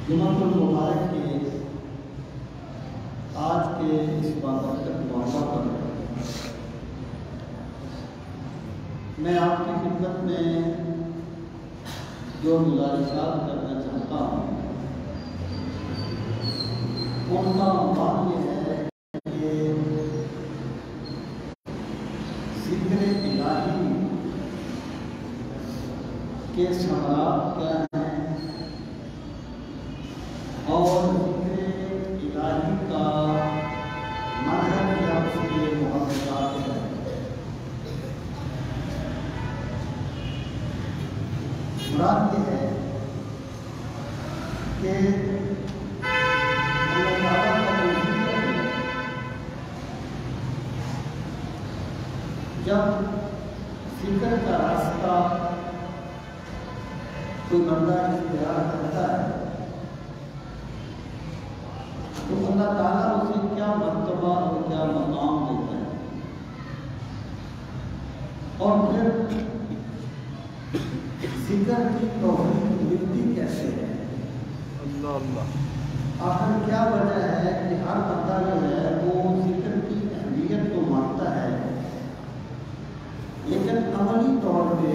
جمعۃ المبارک کے آج کے اس بابرکت موقع پر میں آپ کی خدمت میں جو گزارشات کرنا چاہتا ہوں ان کا عنوان یہ ہے کہ ذکر الہی کے ثمرات کیا ہیں اور ذکر الہی کا منہج یا اس کے محرکات ہیں۔ مراد یہ ہے کہ اللہ تعالیٰ کا جو ذکر ہے، جب ذکر کا راستہ کوئی بندہ اختیار کرتا ہے تو اللہ تعالیٰ اسے کیا مرتبہ اور کیا مقام دیتا ہے، اور پھر ذکر کی توفیق ملتی کیسے ہے؟ اللہ اللہ، آخر کیا وجہ ہے کہ ہر بندہ جو ہے وہ ذکر کی اہمیت تو مانتا ہے لیکن عملی طور پہ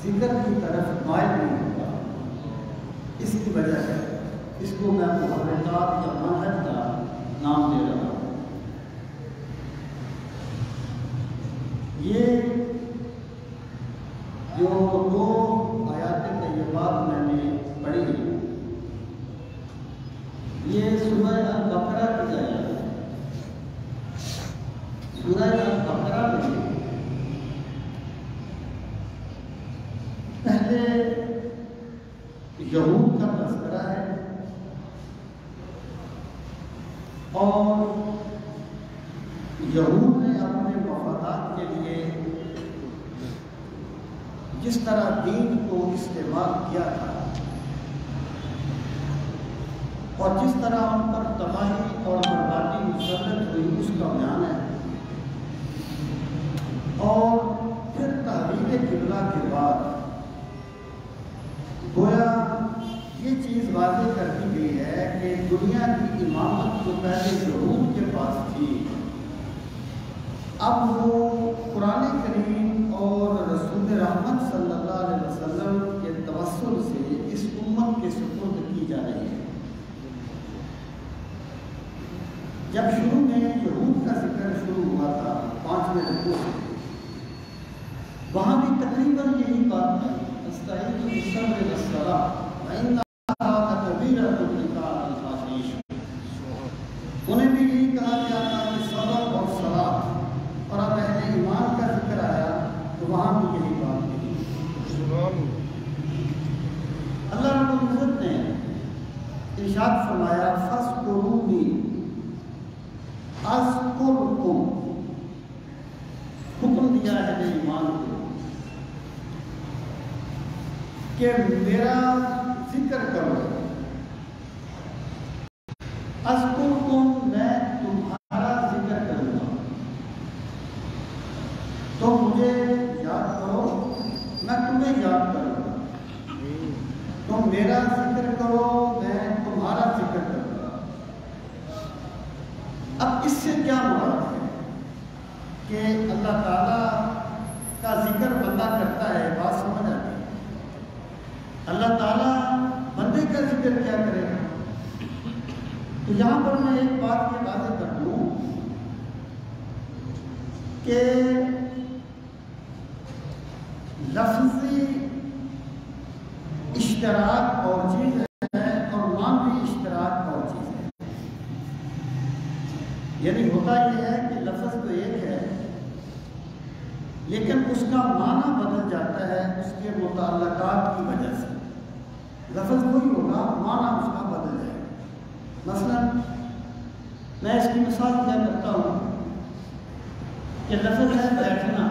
ذکر کی طرف مائل نہیں ہوتا؟ اس کی وجہ ہے، اس کو میں محرکات یا منہج کا نام دے رہا ہوں۔ یہ جو دو آیات طیبات میں نے پڑھی ہیں، یہ سورہ البقرہ کی آیات ہے۔ سورہ البقرہ میں پہلے یہود کا تذکرہ ہے اور یہود نے اپنے مفادات کے لیے جس طرح دین کو استعمال کیا تھا اور جس طرح ان پر تباہی اور بربادی مسلط ہوئی اس کا بیان ہے، اور پھر تحویل قبلہ کے بعد گویا یہ چیز واضح کر دی گئی ہے کہ دنیا کی امامت جو پہلے یہود کے پاس تھی، اب وہ قرآن کریم اور رسول رحمت صلی اللہ علیہ وسلم کے توسل سے اس امت کے سپرد کی جا رہی ہے۔ جب شروع میں یہود کا ذکر شروع ہوا تھا 5ویں رکوع سے، وہاں بھی تقریباً یہی بات ہے، استعینوا بالصبر والصلاۃ وإنہا لکبیرۃ إلا علی الخاشعین۔ انہیں بھی یہی کہا گیا تھا کہ صبر اور صلاۃ، اور اب اہل ایمان کا ذکر آیا تو وہاں بھی یہی بات کہی۔ اللہ رب العزت نے ارشاد فرمایا فاذکرونی اذکرکم، حکم دیا ہے اہل ایمان کو کہ میرا ذکر کرو، اذکرکم، میں تمہارا ذکر کروں گا، تو مجھے یاد کرو، میں تمہیں یاد کروں گا، تم میرا ذکر کرو، میں تمہارا ذکر کروں گا۔ اب اس سے کیا مراد ہے کہ اللہ تعالیٰ کا ذکر بندہ کرتا ہے، بات سمجھ آتی ہے؟ اللہ تعالیٰ بندے کا ذکر کیا کرے گا؟ تو یہاں پر میں ایک بات یہ واضح کر دوں کہ لفظی اشتراک اور چیز ہے اور معنوی اشتراک اور چیز ہے۔ یعنی ہوتا یہ ہے کہ لفظ تو ایک ہے لیکن اس کا معنی بدل جاتا ہے اس کے متعلقات کی وجہ سے۔ لفظ وہی ہوگا، معنی اس کا بدل جائے گا۔ مثلا میں اس کی مثال دیا کرتا ہوں کہ لفظ ہے بیٹھنا،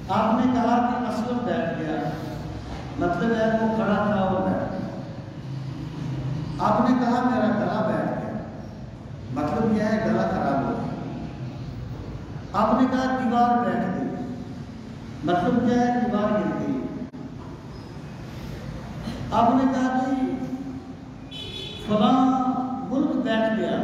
آپ نے کہا کہ اسلم بیٹھ گیا، مطلب ہے وہ کھڑا تھا وہ بیٹھ گیا۔ آپ نے کہا میرا گلا بیٹھ گیا، مطلب یہ ہے گلا خراب ہو گیا۔ آپ نے کہا دیوار بیٹھ گئی، مطلب کیا ہے دیوار گر گئی۔ آپ نے کہا کہ فلاں ملک بیٹھ گیا،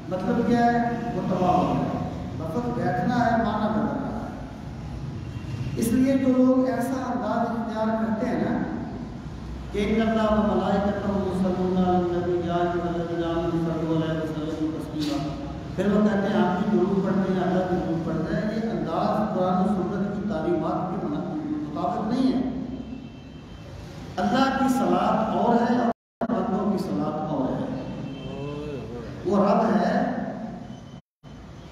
مطلب کیا ہے وہ تباہ ہو گیا۔ لفظ بیٹھنا ہے، معنی بدلنا ہے۔ اس لیے جو لوگ ایسا انداز اختیار کرتے ہیں نا کہ ان اللہ و ملائکتہ یصلون علی النبی یا ایھا الذین آمنوا صلوا علیہ وسلم تسلیما، پھر وہ کہتے ہیں آپ کی درود پڑھتے ہیں، اللہ کی درود پڑھتے ہیں، یہ انداز قرآن و سنت کی تعلیمات کے مطابق نہیں ہے۔ اللہ کی صلاۃ اور ہے اور بندوں کی صلاۃ اور ہے۔ وہ رب ہے،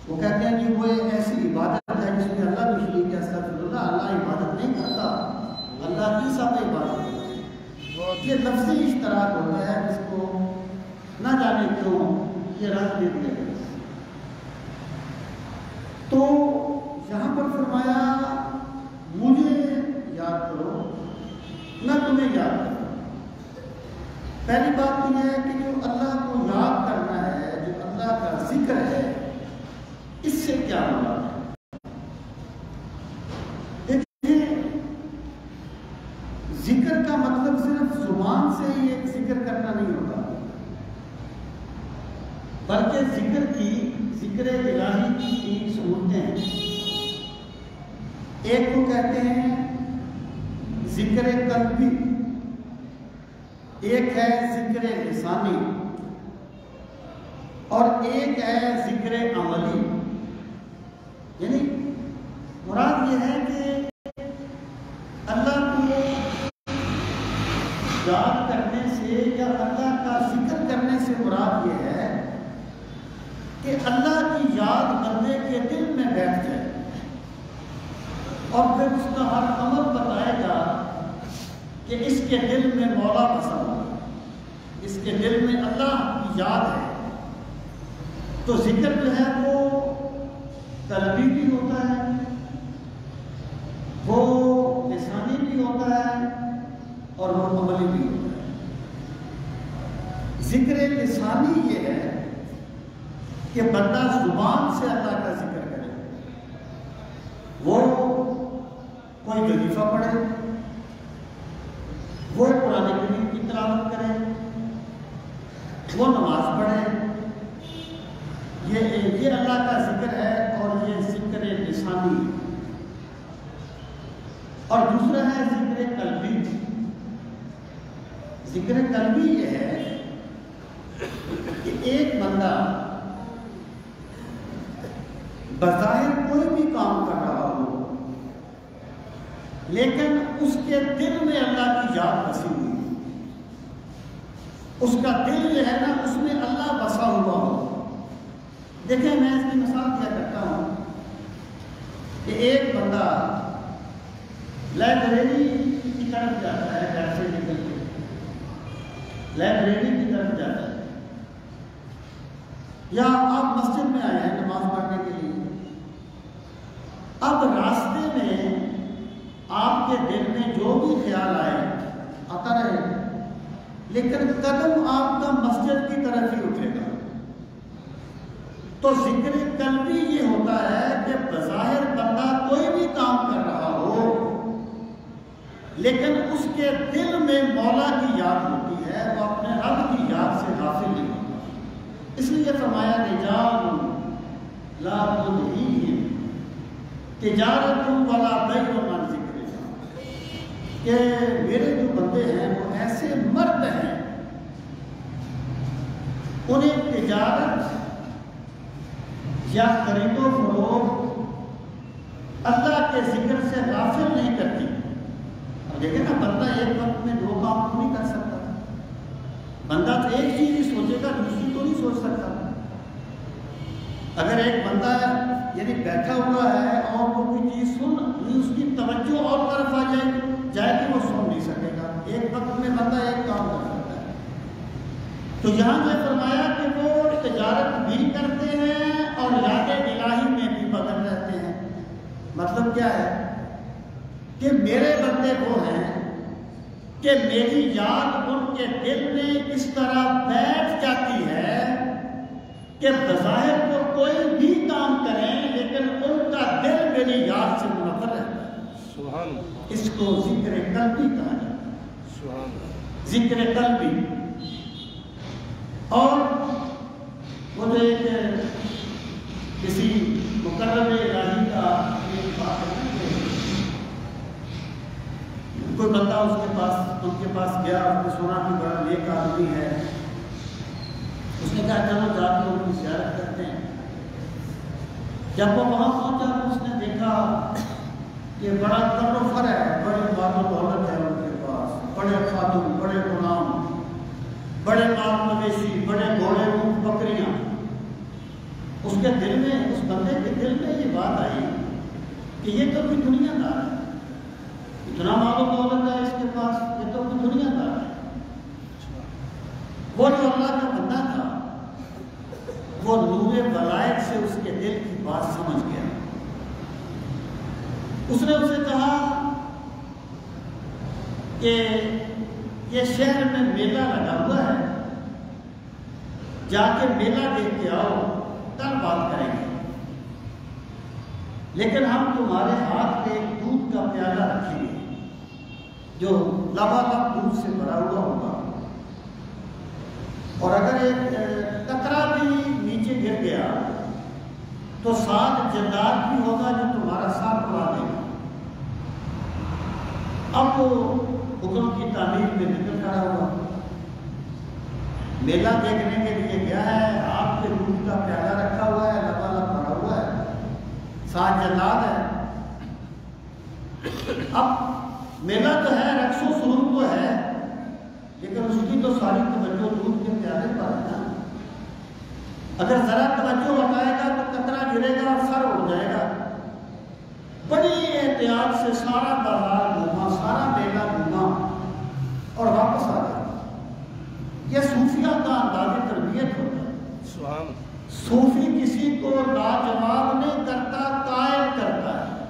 وہ کہتے ہیں کہ وہ ایسی عبادت ہے جس میں اللہ بھی شریک ہے، استغفر اللہ، اللہ عبادت نہیں کرتا، یہ لفظی اشتراک ہوتا ہے جس کو نہ جانے کیوں یہ رد دے دیا گیا۔ تو یہاں پر فرمایا مجھے یاد کرو میں تمہیں یاد کروں۔ پہلی بات تو یہ ہے کہ جو اللہ کو یاد کرنا ہے، جو اللہ کا ذکر ہے، اس سے کیا مراد ہے؟ دیکھیے ذکر کا مطلب صرف زبان سے ہی ایک ذکر کرنا نہیں ہوتا، بلکہ ذکر الہی کی تین صورتیں ہیں۔ ایک کو کہتے ہیں ذکر قلبی، ایک ہے ذکر لسانی، اور ایک ہے ذکر عملی۔ یعنی مراد یہ ہے کہ اللہ کو یاد کرنے سے یا اللہ کا ذکر کرنے سے مراد یہ ہے کہ اللہ کی یاد بندے کے دل میں بیٹھ جائے اور پھر اس کا ہر عمل بتائے گا کہ اس کے دل میں مولا پسند ہے، اس کے دل میں اللہ کی یاد ہے۔ تو ذکر جو ہے وہ قلبی بھی ہوتا ہے، وہ لسانی بھی ہوتا ہے، اور وہ عملی بھی ہوتا ہے۔ ذکر لسانی یہ ہے کہ بندہ زبان سے اللہ کا ذکر کرے، وہ کوئی وظیفہ پڑھے، وہ قرآن کریم کی تلاوت کرے، وہ نماز پڑھے، یہ اللہ کا ذکر ہے، اور یہ ذکر لسانی۔ اور دوسرا ہے ذکر قلبی۔ ذکر قلبی یہ ہے کہ ایک بندہ بظاہر کوئی بھی کام کر رہا ہو، لیکن اس کے دل میں اللہ کی یاد بسی ہوئی، اس کا دل جو ہے نا اس میں اللہ بسا ہوا ہو۔ دیکھیں میں اس کی مثال دیا کرتا ہوں کہ ایک بندہ لائبریری کی طرف جاتا ہے، گھر سے نکل کے لائبریری کی طرف جاتا ہے، یا آپ مسجد میں آئے ہیں نماز پڑھنے کے لیے، اب راستے میں آپ کے دل میں جو بھی خیال آئے آتا رہے، لیکن قدم آپ کا مسجد کی طرف ہی اٹھے گا۔ تو ذکر قلبی یہ ہوتا ہے کہ بظاہر بندہ کوئی بھی کام کر رہا ہو، لیکن اس کے دل میں مولا کی یاد ہوتی ہے، وہ اپنے رب کی یاد سے غافل نہیں ہوتا۔ اس لیے فرمایا رجال لا تلہیہم تجارت ولا بیع عن ذکر اللہ، کہ میرے جو بندے ہیں وہ ایسے مرد ہیں، انہیں تجارت یا خرید و فروخت اللہ کے ذکر سے غافل نہیں کرتی۔ اب دیکھیں نا، بندہ ایک وقت میں دو کام تو نہیں کر سکتا، بندہ تو ایک چیز ہی سوچے گا، دوسری تو نہیں سوچ سکتا۔ اگر ایک بندہ یعنی بیٹھا ہوا ہے اور وہ کوئی چیز اس کی توجہ اور طرف آ جائے گی، وہ سن نہیں سکے گا۔ ایک وقت میں بندہ ایک کام کر سکتا ہے۔ تو یہاں جو فرمایا کہ وہ تجارت بھی کرتے ہیں اور یاد الہی میں بھی مگن رہتے ہیں۔ مطلب کیا ہے کہ میرے بندے وہ ہیں کہ میری یاد ان کے دل میں اس طرح بیٹھ جاتی ہے کہ بظاہر وہ کوئی بھی کام کریں، لیکن ان کا دل میری یاد سے منور رہتا ہے۔ سبحان اللہ۔ اس کو ذکر قلبی کہا جاتا ہے۔ سبحان اللہ۔ ذکر قلبی۔ اور وہ جو ایک کسی مقرب الہی کا ایک بات ہے کہ کوئی بندہ ان کے پاس گیا، اس نے سنا کہ بڑا نیک آدمی ہے، اس نے کہا چلو جا کے ان کی زیارت کرتے ہیں۔ جب وہ وہاں پہنچا تو اس نے دیکھا کہ بڑا ترفر ہے، بڑی مال و دولت ہے ان کے پاس، بڑے خاتون، بڑے غلام، بڑے مال مویشی، بڑے گھوڑے، اونٹ، بکریاں۔ اس کے دل میں، اس بندے کے دل میں یہ بات آئی کہ یہ تو کوئی دنیا دار ہے، اتنا مال و دولت ہے اس کے پاس، یہ تو کوئی دنیا دار ہے۔ وہ جو اللہ کا بندہ تھا وہ نور ولایت سے اس کے دل کی بات سمجھ گیا. اس نے اسے کہا کہ یہ شہر میں میلہ لگا ہوا ہے، جا کے میلہ دیکھ کے آؤ، کل بات کریں گے، لیکن ہم تمہارے ہاتھ میں ایک دودھ کا پیالہ رکھیں گے جو لبالب دودھ سے بھرا ہوا ہوگا، اور اگر ایک قطرہ بھی نیچے گر گیا تو ساتھ جلاد بھی ہوگا جو تمہارا ساتھ اڑا دے گا. اب وہ حکم کی تعمیر میں نکل کھڑا ہوا، میلہ دیکھنے کے لیے گیا ہے، آپ کے دودھ کا پیالہ رکھا ہوا ہے، لبالب بھرا ہوا ہے، ساتھ جلاد ہے. اب میلہ تو ہے، رقص و سرور تو ہے، لیکن اس کی تو ساری توجہ دودھ کے پیالے پر ہے نا. اگر ذرا توجہ ہٹائے گا تو قطرہ گرے گا اور سر اڑ جائے گا. بڑی احتیاط سے سارا بازار گھوما، سارا میلہ گھوما اور واپس آ گیا. یہ صوفیہ کا انداز تربیت ہوتا ہے. صوفی کسی کو لاجواب نہیں کرتا، قائم کرتا ہے.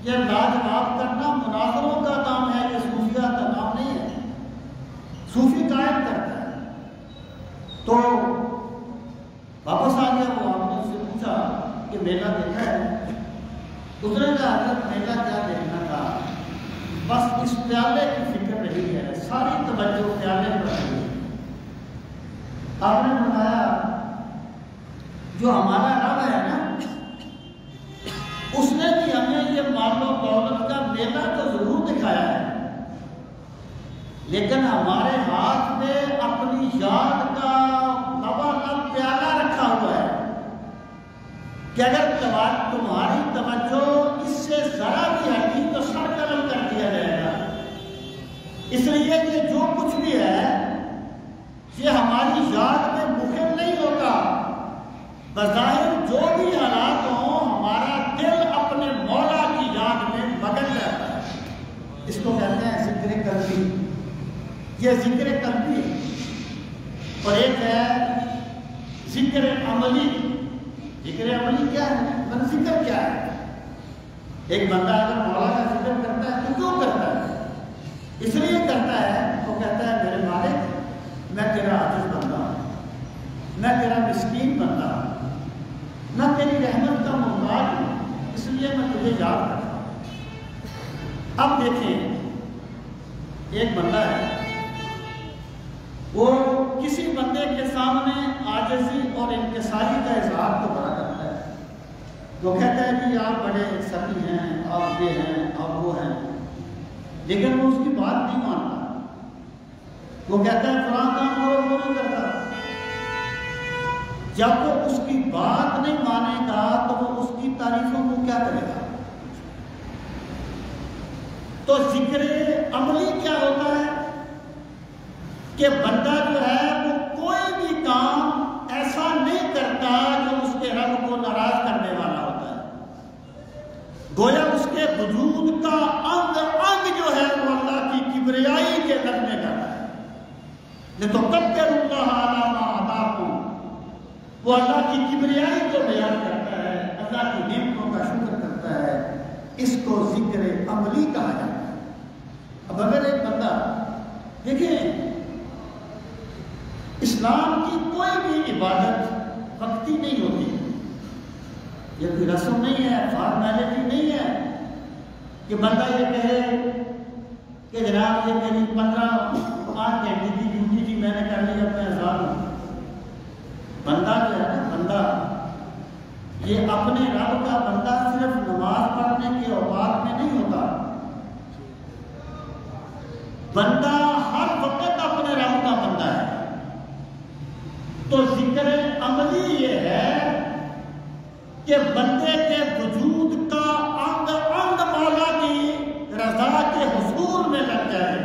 یہ لاجواب کرنا مناظروں کا کام ہے، یہ صوفیہ کا کام نہیں ہے. صوفی قائم کرتا ہے. تو واپس آ گیا وہ. آپ نے اس سے پوچھا کہ میلہ دیکھا ہے؟ اس نے کہا حضرت میلہ کیا دیکھنا تھا، بس اس پیالے کی فکر رہی ہے، ساری توجہ پیالے پر رہی ہے. آپ نے بتایا جو ہمارا رب ہے نا، اس نے بھی ہمیں یہ مال و دولت کا میلہ تو ضرور دکھایا ہے، لیکن ہمارے ہاتھ میں اپنی یاد کا لبالب پیالہ رکھا ہوا ہے کہ اگر تمہاری توجہ اس سے ذرا بھی ہٹی تو سر قلم کر دیا جائے گا. اس لیے کہ جو کچھ بھی ہے یہ ہماری یاد میں مخل نہیں ہوتا. بظاہر جو بھی حالات ہوں، ہمارا دل اپنے مولا کی یاد میں مگن رہتا ہے. اس کو کہتے ہیں ذکر قلبی. یہ ذکر قلبی اور ایک ہے ذکر عملی. ذکر عملی کیا ہے؟ ذکر کیا ہے؟ ایک بندہ اگر مولا کا ذکر کرتا ہے تو کیوں کرتا ہے؟ اس لیے کرتا ہے، وہ کہتا ہے میرے مالک میں تیرا عاجز بندہ ہوں، میں تیرا مسکین بندہ ہوں، میں تیری رحمت کا محتاج ہوں، اس لیے میں تجھے یاد کرتا ہوں. اب دیکھیں ایک بندہ ہے، وہ کسی بندے کے سامنے عاجزی اور انکساری کا اظہار تو بڑا کرتا ہے. وہ کہتا ہے کہ آپ بڑے سخی ہیں، آپ یہ ہیں، آپ وہ ہیں، لیکن وہ اس کی بات نہیں مانتا. وہ کہتا ہے فلاں کام اور وہ نہیں کرتا. جب وہ اس کی بات نہیں مانے گا تو وہ اس کی تعریفوں کو کیا کرے گا؟ تو ذکر عملی کیا ہوتا ہے کہ بندہ جو ہے وہ کوئی بھی کام ایسا نہیں کرتا جو اس کے رب کو ناراض کرنے والا ہوتا ہے. گویا اس کے وجود کا انگ جو ہے وہ اللہ کی کبریائی کے لگنے کرتا ہے. لِتُكَبِّرُوا اللَّهَ عَلَىٰ مَا هَدَاكُمْ. وہ اللہ کی کبریائی کو بیان کرتا ہے، اللہ کی نعمتوں کا شکر کرتا ہے. اس کو ذکر عملی کہا جاتا ہے. اب اگر ایک بندہ دیکھیں، اسلام کی کوئی بھی عبادت وقتی نہیں ہوتی. یہ کوئی رسم نہیں ہے، فارمیلٹی نہیں ہے کہ بندہ یہ کہے کہ جناب یہ میری 15 گھنٹے کی ڈیوٹی تھی، میں نے کر لی، اب میں آزاد ہوں. بندہ جو ہے نا، بندہ یہ اپنے رب کا بندہ صرف نماز پڑھنے کے اوقات میں نہیں ہوتا. بندہ ہر وقت اپنے رب کا بندہ ہے. تو ذکر عملی یہ ہے کہ بندے کے وجود کا انگ مولا کی رضا کے حصول میں لگ جائے،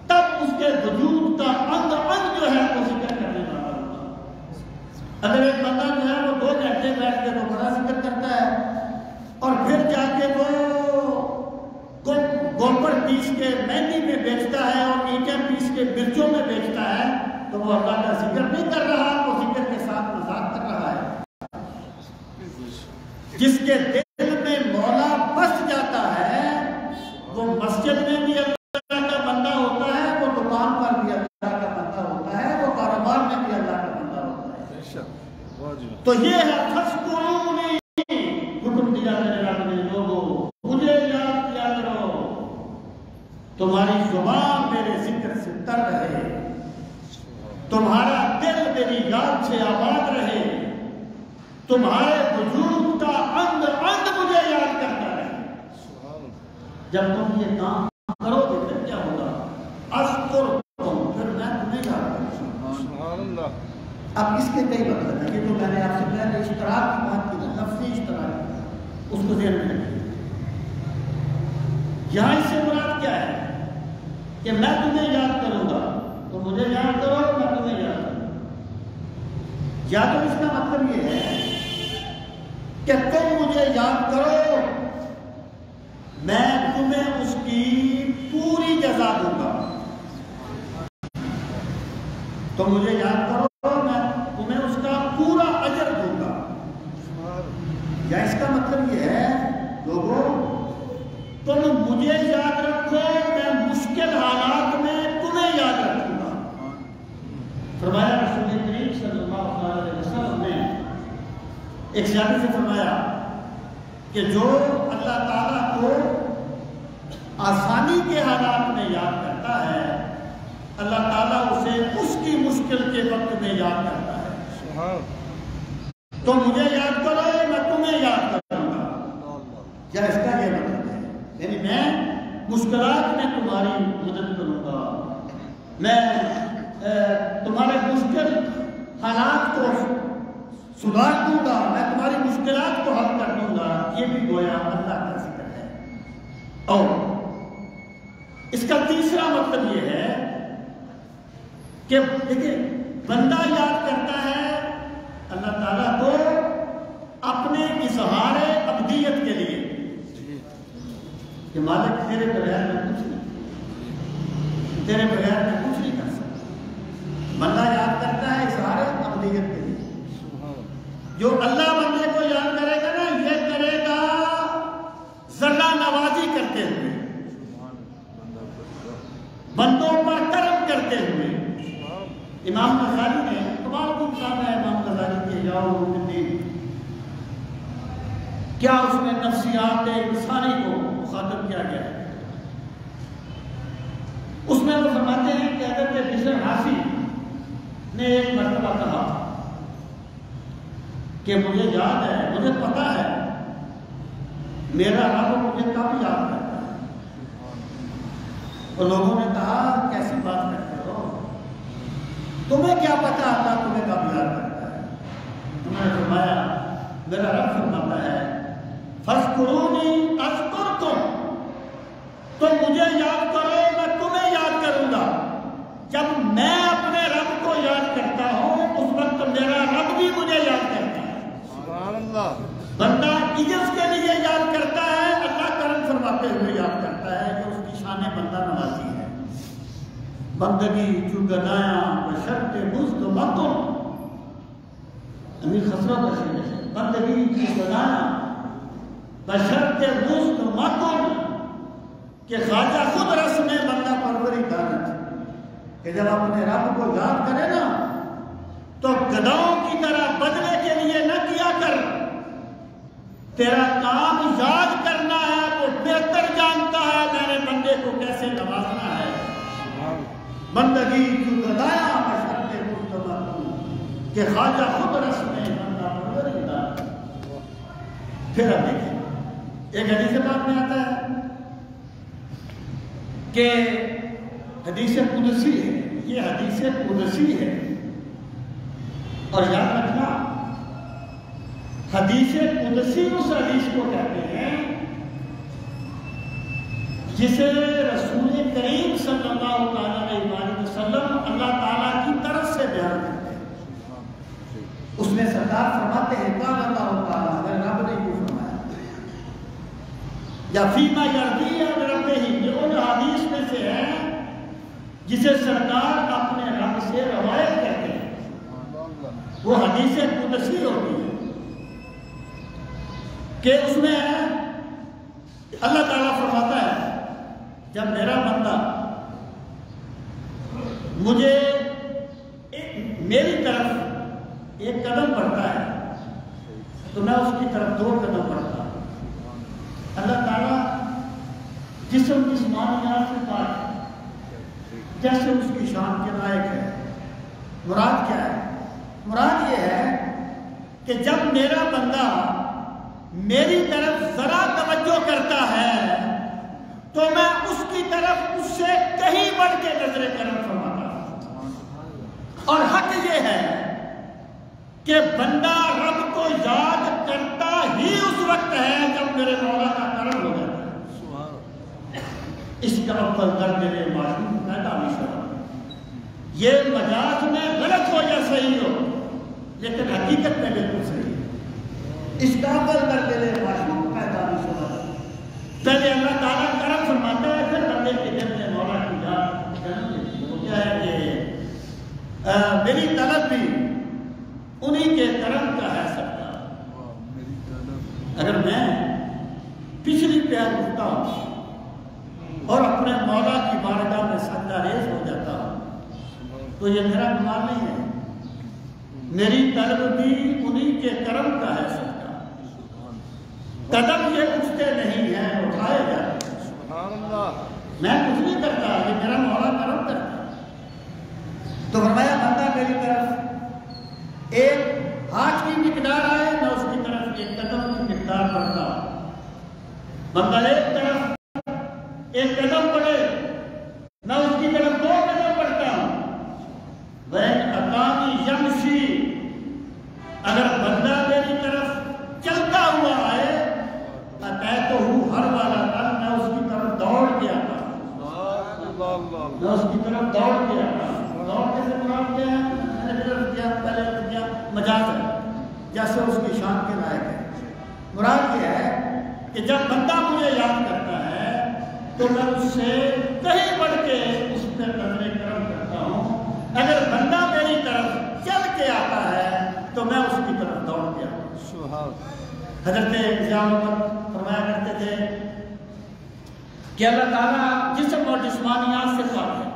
تب اس کے وجود کا انگ جو ہے وہ ذکر کرنے والا ہوگا. اگر ایک بندہ جو ہے وہ 2 گھنٹے بیٹھ کے تو بڑا ذکر کرتا ہے اور پھر جا کے وہ گوبر پیس کے مہندی میں بیچتا ہے اور اینٹیں پیس کے مرچوں میں بیچتا ہے، تو وہ اللہ کا ذکر نہیں کر رہا، وہ ذکر کے ساتھ مذاق کر رہا ہے۔ جس کے دل میں مولا بس جاتا ہے وہ مسجد میں بھی اللہ کا بندہ ہوتا ہے، وہ دکان پر بھی اللہ کا بندہ ہوتا ہے، وہ کاروبار میں بھی اللہ کا بندہ ہوتا ہے۔ تو یہ ہے فَاذْكُرُونِي، حکم دیا میرے رب نے، لوگوں مجھے یاد کیا کرو، تمہاری زبان میرے ذکر سے تر رہے، تمہارا دل میری یاد سے آباد رہے، تمہارے وجود کا اند اند مجھے یاد کرتا رہے۔ جب تم یہ کام کرو گے پھر کیا ہوگا؟ اذکرکم، پھر میں تمہیں یاد کروں۔ سبحان اللہ۔ اب اس کے کئی مطلب ہیں، یہ تو میں نے آپ سے پہلے اشتراک کی بات کی نا، لفظی اشتراک، اس کو ذہن میں رکھیے۔ یہاں اس سے مراد کیا ہے کہ میں تمہیں یاد کروں گا، تو مجھے یاد کرو، میں تمہیں یاد کروں۔ یا تو اس کا مطلب یہ ہے کہ تم مجھے یاد کرو، میں تمہیں اس کی پوری جزا دوں گا۔ تم مجھے یاد کرو، میں تمہیں اس کا پورا اجر دوں گا۔ یا اس کا مطلب یہ ہے لوگوں، تم مجھے یاد رکھو، میں مشکل حالات میں تمہیں یاد رکھوں گا۔ فرمایا رسول کریم صلی اللہ علیہ وسلم نے ایک صحابی سے فرمایا کہ جو اللہ تعالیٰ کو آسانی کے حالات میں یاد کرتا ہے، اللہ تعالیٰ اسے اس کی مشکل کے وقت میں یاد کرتا ہے۔ تو مجھے یاد کرو، میں تمہیں یاد کروں گا۔ یا اس کا یہ مطلب ہے، یعنی میں مشکلات میں تمہاری مدد کروں گا، میں تمہارے مشکل حالات کو سدھار دوں گا، میں تمہاری مشکلات کو حل کر دوں گا۔ یہ بھی گویا اللہ کا ذکر ہے۔ اور اس کا تیسرا مطلب یہ ہے کہ دیکھیں، بندہ یاد کرتا ہے اللہ تعالیٰ کو اپنے اظہار عبدیت کے لیے کہ مالک تیرے بغیر میں کچھ نہیں، تیرے بغیر میں کچھ نہیں کر سکتا۔ بندہ یاد کرتا ہے اظہار عبدیت کے لیے۔ جو اللہ بندے کو یاد کرے گا نا، یہ کرے گا ذلہ نوازی کرتے ہوئے، بندوں پر کرم کرتے ہوئے۔ امام غزالی نے کمال کو کہا ہے، امام غزالی کے یاؤ کیا اس میں نفسیات انسانی کو مخاطب کیا گیا ہے؟ اس میں وہ فرماتے ہیں کہ حضرت بشر حافی نے ایک مرتبہ کہا کہ مجھے یاد ہے، مجھے پتا ہے میرا رب مجھے کب یاد کرتا ہے۔ تو لوگوں نے کہا کیسی بات کرتے ہو، تمہیں کیا پتا اللہ تمہیں کب یاد کرتا ہے؟ انہوں نے فرمایا میرا رب فرماتا ہے فَاذْكُرُونِي أَذْكُرْكُمْ، تم مجھے یاد کرو، میں تمہیں یاد کروں گا۔ جب میں اپنے رب کو یاد کرتا ہوں اس وقت میرا رب بھی مجھے یاد کرتا ہے۔ سبحان اللہ۔ بندہ عجز کے لیے یاد کرتا ہے، اللہ کرم فرماتے ہوئے یاد کرتا ہے کہ اس کی شان بندہ نوازی ہے۔ بندگی جو گنایا بشرط مزد مکن، امیر خسرو کا شعر ہے، بندگی جو گنایا بشرط مزد مکن، کہ خواجہ خود رسم بندہ پروری دانت، کہ جب اپنے رب کو یاد کرے نا تو گداؤں کی طرح بدلے کے لیے نہ کیا کر، تیرا کام یاد کرنا ہے، تو بہتر جانتا ہے میرے بندے کو کیسے نوازنا ہے۔ بندگی جو گدایا بشرط مزد مکن، کہ خواجہ خود رسم بندہ پروری دانت۔ پھر اب دیکھیں ایک حدیث پاک میں آتا ہے کہ حدیث قدسی ہے، یہ حدیث قدسی ہے، اور یاد رکھنا حدیث قدسی اس حدیث کو کہتے ہیں جسے رسول کریم صلی اللہ علیہ وسلم اللہ تعالیٰ کی طرف سے بیان کرتے ہیں۔ اس میں سرکار فرماتے ہیں قال اللہ تعالیٰ، اگر رب نے یوں فرمایا، یا فیما یرضی عن ربہ، یہ ان حدیث میں سے ہے جسے سرکار اپنے رب ہم سے روایت کرتے ہیں، وہ حدیث قدسی ہوتی ہے کہ اس میں اللہ تعالیٰ فرماتا ہے جب میرا بندہ مجھے میری طرف ایک قدم بڑھتا ہے تو میں اس کی طرف 2 قدم بڑھتا ہوں۔ اللہ تعالیٰ جسم جسمانیات سے پاک ہے، جیسے اس کی شان کے لائق ہے۔ مراد کیا ہے؟ مراد یہ ہے کہ جب میرا بندہ میری طرف ذرا توجہ کرتا ہے تو میں اس کی طرف اس سے کہیں بڑھ کے نظر کرم فرماتا ہوں۔ اور حق یہ ہے کہ بندہ رب کو یاد کرتا ہی اس وقت ہے جب میرے مولا کا کرم ہو جاتا ہے۔ اس کا افضل در میرے معشوق پیدا بھی شدہ، یہ مجاز میں غلط ہو یا صحیح ہو لیکن حقیقت میں بالکل صحیح ہے۔ اس کا افضل در میرے معشوق پیدا بھی شدہ، پہلے اللہ تعالیٰ کرم فرماتا ہے پھر بندے کے دل میں مولا کی یاد جنم دیتی ہے۔ وہ کیا ہے کہ میری طلب بھی انہی کے کرم کا ہے سکتا۔ اگر میں پچھلی پیر اٹھتا ہوں اور اپنے مولا کی بارگاہ میں سجدہ ریز ہو جاتا ہوں تو یہ میرا گمان نہیں ہے، میری طلب بھی انہی کے کرم کا ہے سکتا۔ قدم یہ اٹھتے نہیں ہیں، اٹھائے جاتے ہیں۔ سبحان اللہ، میں کچھ نہیں کرتا، یہ میرا مولا کرم کرتا۔ تو فرمایا بندہ میری طرف ایک ہاتھ کی مقدار آئے میں اس کی طرف ایک قدم کی مقدار بڑھتا ہوں۔ بندہ ایک طرف ایک قدم بڑھے میں اس کی طرف 2 قدم بڑھتا ہوں۔ وَإِنْ أَتَانِي يَمْشِي، اگر بندہ میری طرف چلتا ہوا آئے أَتَيْتُهُ هَرْوَلَةً، میں اس کی طرف دوڑ کے آتا ہوں، میں اس کی طرف دوڑ کے آتا ہوں۔ دوڑنے سے مراد کیا ہے؟ میں نے طرف کیا پہلے کیا مجاز ہے، جیسے اس کی شان کے لائق ہے۔ مراد یہ ہے کہ جب بندہ مجھے یاد کرتا ہے تو میں اس سے کہیں بڑھ کے اس پر نظر کرم کرتا ہوں۔ اگر بندہ میری طرف چل کے آتا ہے تو میں اس کی طرف دوڑ کے آتا ہوں۔ حضرت ضیاء فرمایا کرتے تھے کہ اللہ تعالیٰ جسم اور جسمانیات سے پاک ہے،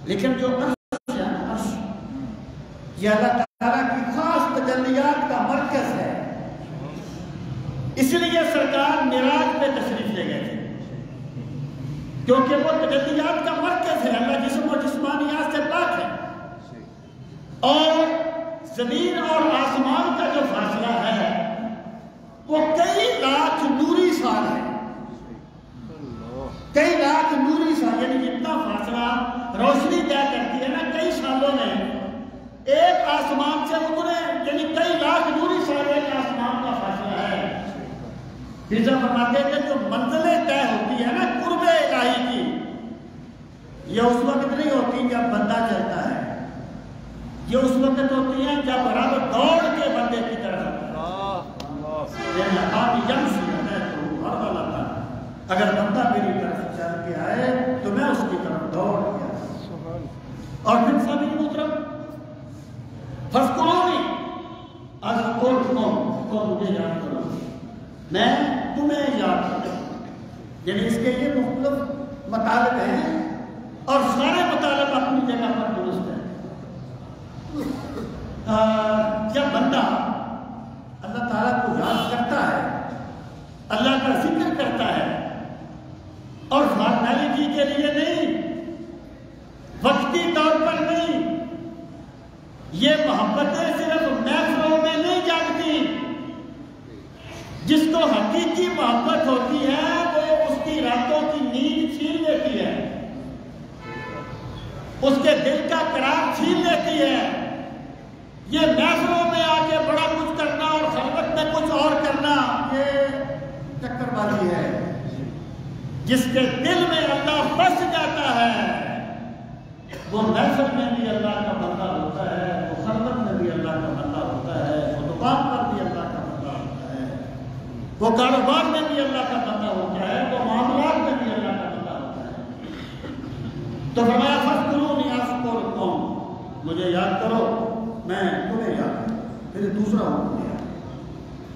لیکن جو عرش ہے عرش یہ اللہ تعالیٰ کی خاص تجلیات کا مرکز ہے۔ اس لیے سرکار معراج پہ تشریف لے گئے تھے کیونکہ وہ تجلیات کا مرکز ہے، اللہ جسم اور جسمانیات سے پاک ہے۔ اور زمین اور آسمان کا جو فاصلہ ہے وہ کئی لاکھ نوری سال ہے، کئی لاکھ نوری سال، یعنی جتنا فاصلہ روشنی طے کرتی ہے نا کئی سالوں میں ایک آسمان سے اترے، یعنی کئی لاکھ نوری سال ایک آسمان کا فاصلہ ہے۔ مرزا فرماتے ہیں کہ جو منزلیں طے ہوتی ہے نا قرب الہی کی، یہ اس وقت نہیں ہوتی جب بندہ چلتا ہے، یہ اس وقت ہوتی ہیں جب رب دوڑ کے بندے کی طرف اگر بندہ میری طرف چل کے آئے تو میں اس کی طرف دوڑ کے آیا۔ اور پھر سبھی محترم فَاذْكُرُونِي أَذْكُرْكُمْ، کو مجھے یاد کرو میں تمہیں یاد کرتا ہوں۔ یعنی اس کے یہ مختلف مطالب ہیں اور سارے مطالب اپنی جگہ پر درست ہیں۔ جب بندہ اللہ تعالیٰ کو یاد کرتا ہے، اللہ کا ذکر کرتا ہے، اور فارمیلٹی کے لیے نہیں، وقتی طور پر نہیں، یہ محبتیں صرف محفلوں میں نہیں جاگتی۔ جس کو حقیقی محبت ہوتی ہے وہ اس کی راتوں کی نیند چھین لیتی ہے، اس کے دل کا قرار چھین لیتی ہے۔ یہ محفلوں میں آ کے بڑا کچھ کرنا اور خلوت میں کچھ اور کرنا یہ چکر بازی ہے۔ جس کے دل میں اللہ بس جاتا ہے وہ محفل میں بھی اللہ کا بندہ ہوتا ہے، وہ خلوت میں بھی اللہ کا بندہ ہوتا ہے، وہ دکان پر بھی اللہ کا بندہ ہوتا ہے، وہ کاروبار میں بھی اللہ کا بندہ ہوتا ہے، وہ معاملات میں بھی اللہ کا بندہ ہوتا ہے۔ تو فرمایا فَاذْكُرُونِي أَذْكُرْكُمْ، مجھے یاد کرو میں تمہیں یاد کروں. پھر دوسرا حکم دیا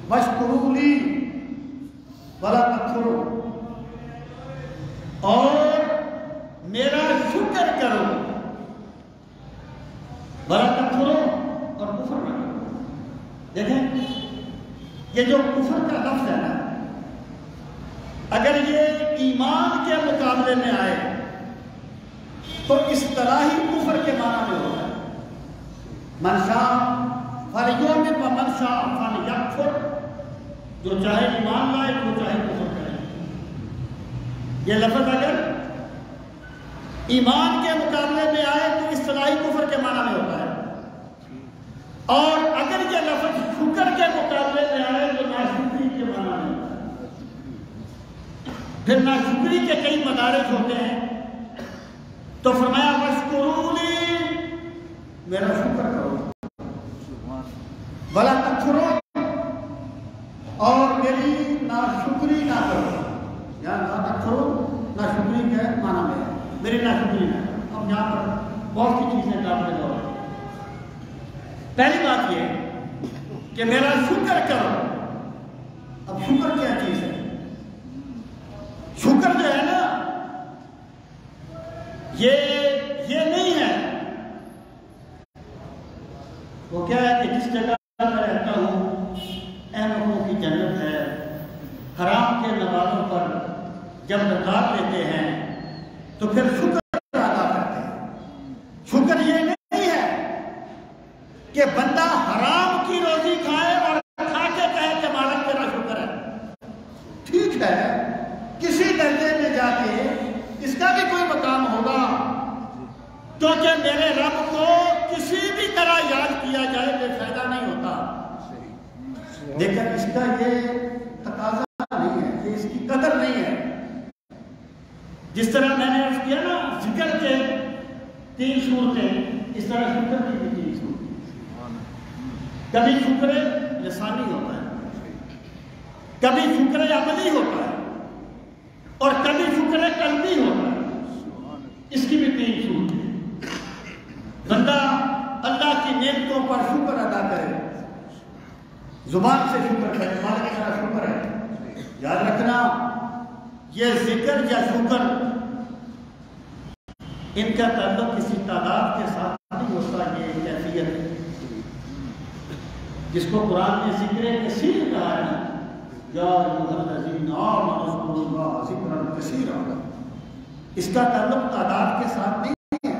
واشکرونی ولا تکفروا، اور میرا شکر کرو ولا تکفروا، اور کفر نہ کرو. دیکھیں یہ جو کفر کا لفظ ہے نا، اگر یہ ایمان کے مقابلے میں آئے تو اصطلاحی کفر کے معنی میں ہوتا ہے. من شاء فلیؤمن ومن شاء فلیکفر، جو چاہے ایمان لائے جو چاہے کفر کرے. یہ لفظ اگر ایمان کے مقابلے میں آئے تو اصطلاحی کفر کے معنی میں ہوتا ہے، اور اگر یہ لفظ شکر کے مقابلے میں آئے تو ناشکری کے معنی میں ہوتا ہے. پھر ناشکری کے کئی مدارج ہوتے ہیں، تو فرمایا واشکرونی، میرا شکر کرو، ولا تکفروا، اور میری ناشکری نہ کرو. یا لا تکفروا ناشکری کے معنی میں ہے، میری ناشکری نہ کرو. اب یہاں پر بہت سی چیزیں کافی دور ہیں. پہلی بات یہ کہ میرا شکر کرو. اب شکر کیا چیز ہے؟ شکر جو ہے نا یہ نہیں ہے. وہ کیا ہے کہ جس جگہ میں رہتا ہوں احمدوں کی جنت ہے، حرام کے نوازوں پر جب نکال لیتے ہیں تو پھر شکر ادا کرتے ہیں. شکر یہ نہیں ہے کہ بندہ حرام کی روزی کھائے اور کھا کے کہے کہ مالک تیرا شکر ہے. ٹھیک ہے، کسی درجے میں جا کے اس کا بھی کوئی مقام ہوگا، کیونکہ میرے رب کو کسی بھی طرح یاد کیا جائے بے فائدہ نہیں ہوتا. لیکن اس کا یہ تقاضا نہیں ہے، یہ اس کی قدر نہیں ہے. جس طرح میں نے عرض کیا نا ذکر کے 3 صورتیں، اس طرح شکر کی بھی 3 صورتیں. کبھی شکر لسانی ہوتا ہے، کبھی شکر عملی ہوتا ہے، اور کبھی شکر قلبی ہوتا ہے. اس کی بھی 3 صورتیں. بندہ اللہ کی نعمتوں پر شکر ادا کرے، زبان سے شکر کرے، مالک کا شکر ہے. یاد رکھنا یہ ذکر یا شکر ان کا تعلق کسی تعداد کے ساتھ نہیں ہوتا. یہ کیفیت ہے جس کو قرآن نے ذکر کثیر کہا ہے نا، یا ایھا الذین آمنوا اذکروا اللہ ذکرا کثیرا. اس کا تعلق تعداد کے ساتھ نہیں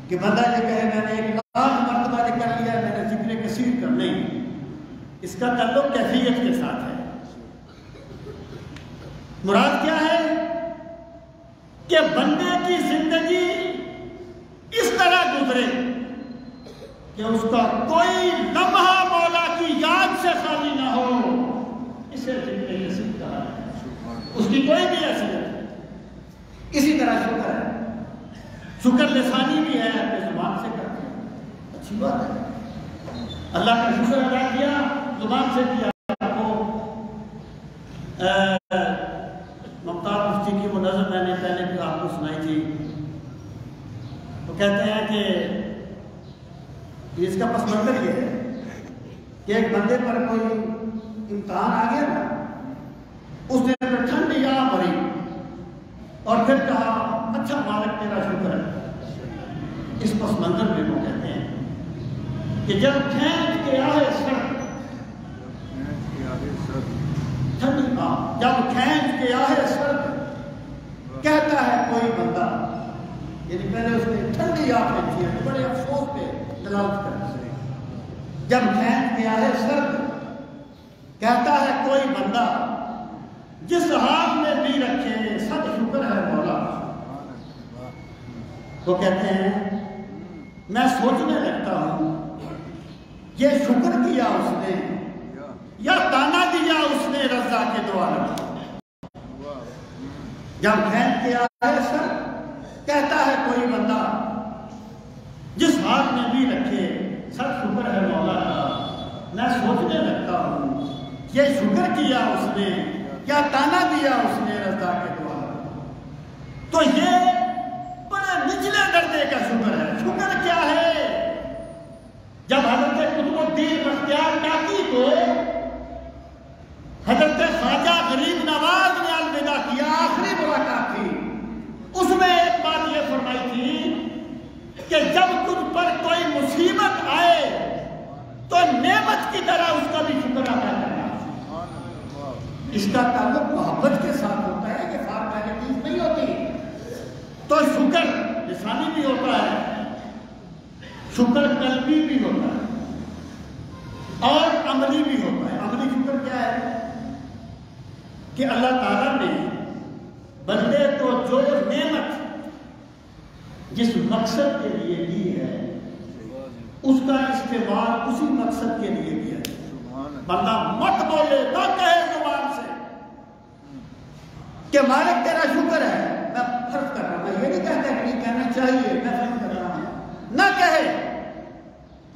کہ بندہ یہ کہے میں نے 1,00,000 مرتبہ ذکر لیا ہے، میں نے ذکر کثیر کر. نہیں، اس کا تعلق کیفیت کے ساتھ ہے. مراد کیا ہے کہ بندے کی زندگی اس طرح گزرے کہ اس کا کوئی لمحہ مولا کی یاد سے خالی نہ ہو. اسے ذکر کثیر کہا ہے. اس کی کوئی بھی حیثیت ہے. اسی طرح شکر ہے. شکر لسانی بھی ہے، اپنے زبان سے کرتے ہیں، اچھی بات ہے. اللہ کا شکر ادا کیا، زبان سے کیا. آپ کو ممتاز مفتی کی وہ نظر میں نے پہلے بھی آپ کو سنائی تھی. وہ کہتے ہیں کہ اس کا پس منظر یہ ہے کہ ایک بندے پر کوئی امتحان آ گیا نا، اس نے پھر ٹھنڈی آہ بھری اور پھر کہا اچھا مالک تیرا شکر ہے. اس پس منظر میں وہ کہتے ہیں کہ جب کھینچ کے آئے سر، ٹھنڈی آہ جب کھینچ کے آئے سر کہتا ہے کوئی بندہ، یعنی پہلے اس نے ٹھنڈی آہ پھینچی ہے، بڑے افسوس پہ دلالت کرتے ہیں. جب کھینچ کے آئے سر کہتا ہے کوئی بندہ، جس حال میں بھی رکھے سب شکر ہے مولا. تو کہتے ہیں میں سوچنے لگتا ہوں یہ شکر کیا اس نے یا تانا دیا اس نے رضا کے دوارا. جب کھینچ کے آئے سر کہتا ہے کوئی بندہ، جس حال میں بھی رکھے سب شکر ہے مولا کا. میں سوچنے لگتا ہوں یہ شکر کیا اس نے کیا تانا دیا اس نے رضا کے دوارا. تو یہ بڑے نچلے درجے کا شکر ہے. شکر کیا ہے؟ جب حضرت قطب الدین بختیار کاکی کو حضرت خواجہ غریب نواز نے الوداع کیا، آخری ملاقات تھی، اس میں ایک بات یہ فرمائی تھی کہ جب تم پر کوئی مصیبت آئے تو نعمت کی طرح اس کا بھی شکر ادا کرنا۔ اس کا تعلق محبت کے ساتھ ہوتا ہے کہ فار نیگیٹیو نہیں ہوتی۔ تو شکر لسانی بھی ہوتا ہے، شکر قلبی بھی ہوتا ہے اور عملی بھی ہوتا ہے۔ عملی شکر کیا ہے کہ اللہ تعالیٰ نے بندے کو جو نعمت جس مقصد کے لیے دی ہے اس کا استعمال اسی مقصد کے لیے کیا ہے۔ بندہ مت بولے، نہ کہے زبان سے کہ مالک تیرا شکر ہے، میں فرض کر رہا ہوں، میں یہ نہیں کہتا کہ نہیں کہنا چاہیے، میں فرض کر رہا ہوں، نہ کہے،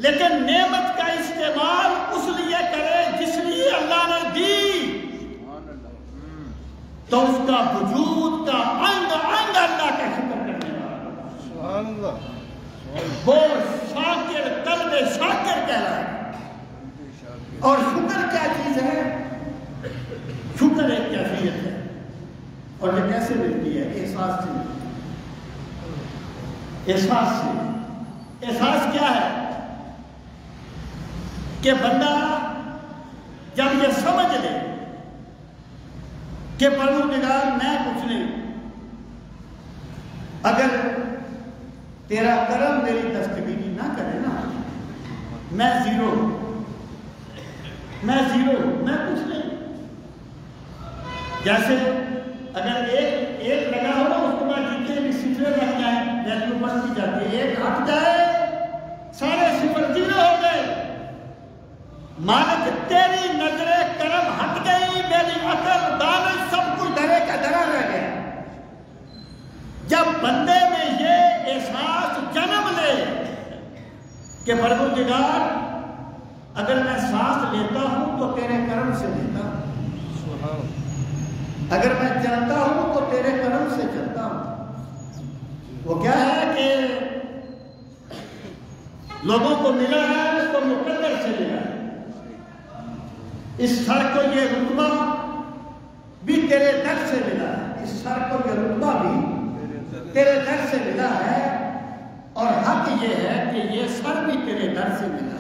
لیکن نعمت کا استعمال اس لیے کرے جس لیے اللہ نے دی، تو اس کا وجود کا انگ انگ اللہ کا شکر کرنے والا وہ شاکر قلب شاکر کہلائے۔ اور شکر کیا چیز ہے؟ شکر ایک کیفیت ہے، اور یہ کیسے ملتی ہے؟ احساس سے ملتی ہے۔ احساس سے، احساس کیا ہے کہ بندہ جب یہ سمجھ لے کہ پروردگار میں کچھ نہیں، اگر تیرا کرم میری دستگیری نہ کرے نا، میں زیرو، میں کچھ نہیں۔ جیسے اگر ایک لگا ہو نا، اس کے بعد جتنے بھی صفرے رہ جائیں ویلیو بڑھتی جاتی ہے، ایک ہٹ جائے سارے صفر زیرو ہو گئے۔ مالک تیری نظر کرم ہٹ گئی، میری عقل دانش سب کچھ درے کا درا رہ گیا۔ جب بندے میں یہ احساس جنم لے کہ پروردگار اگر میں سانس لیتا ہوں تو تیرے کرم سے لیتا ہوں، اگر میں چلتا ہوں تو تیرے کرم سے چلتا ہوں۔ وہ کیا ہے کہ لوگوں کو ملا ہے تو مقدر سے ملا ہے، اس سر کو یہ رتبہ بھی تیرے در سے ملا ہے، اس سر کو یہ رتبہ بھی تیرے در سے ملا ہے، اور حق یہ ہے کہ یہ سر بھی تیرے در سے ملا ہے،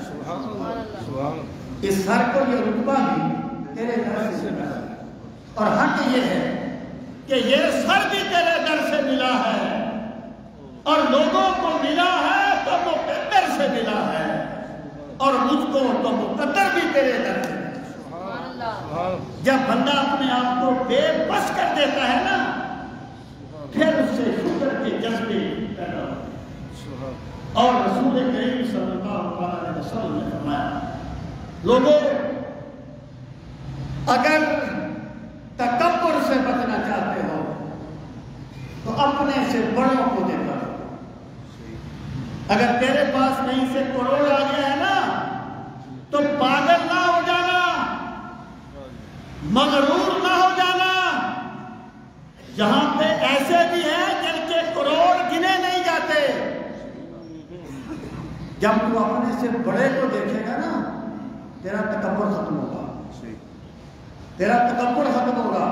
اس سر کو یہ رتبہ بھی تیرے در سے ملا ہے، اور حق یہ ہے کہ یہ سر بھی تیرے در سے ملا ہے، اور لوگوں کو ملا ہے تو مقدر سے ملا ہے، اور مجھ کو تو مقدر بھی تیرے در سے۔ جب بندہ اپنے آپ کو بے بس کر دیتا ہے نا، پھر اس سے شکر کے جذبے پیدا ہوتے ہیں۔ اور رسول کریم صلی اللہ علیہ وسلم نے فرمایا، لوگوں اگر تکبر سے بچنا چاہتے ہو تو اپنے سے بڑوں کو دیکھا کرو۔ اگر تیرے پاس کہیں سے کروڑ آ گیا ہے نا تو پاگل نہ ہو جانا، مغرور نہ ہو جانا۔ جہاں پہ ایسے بھی ہیں جن کے کروڑ گنے نہیں جاتے، جب تو اپنے سے بڑے کو دیکھے گا نا تیرا تکبر ختم ہوگا، تیرا تکبر ختم ہوگا۔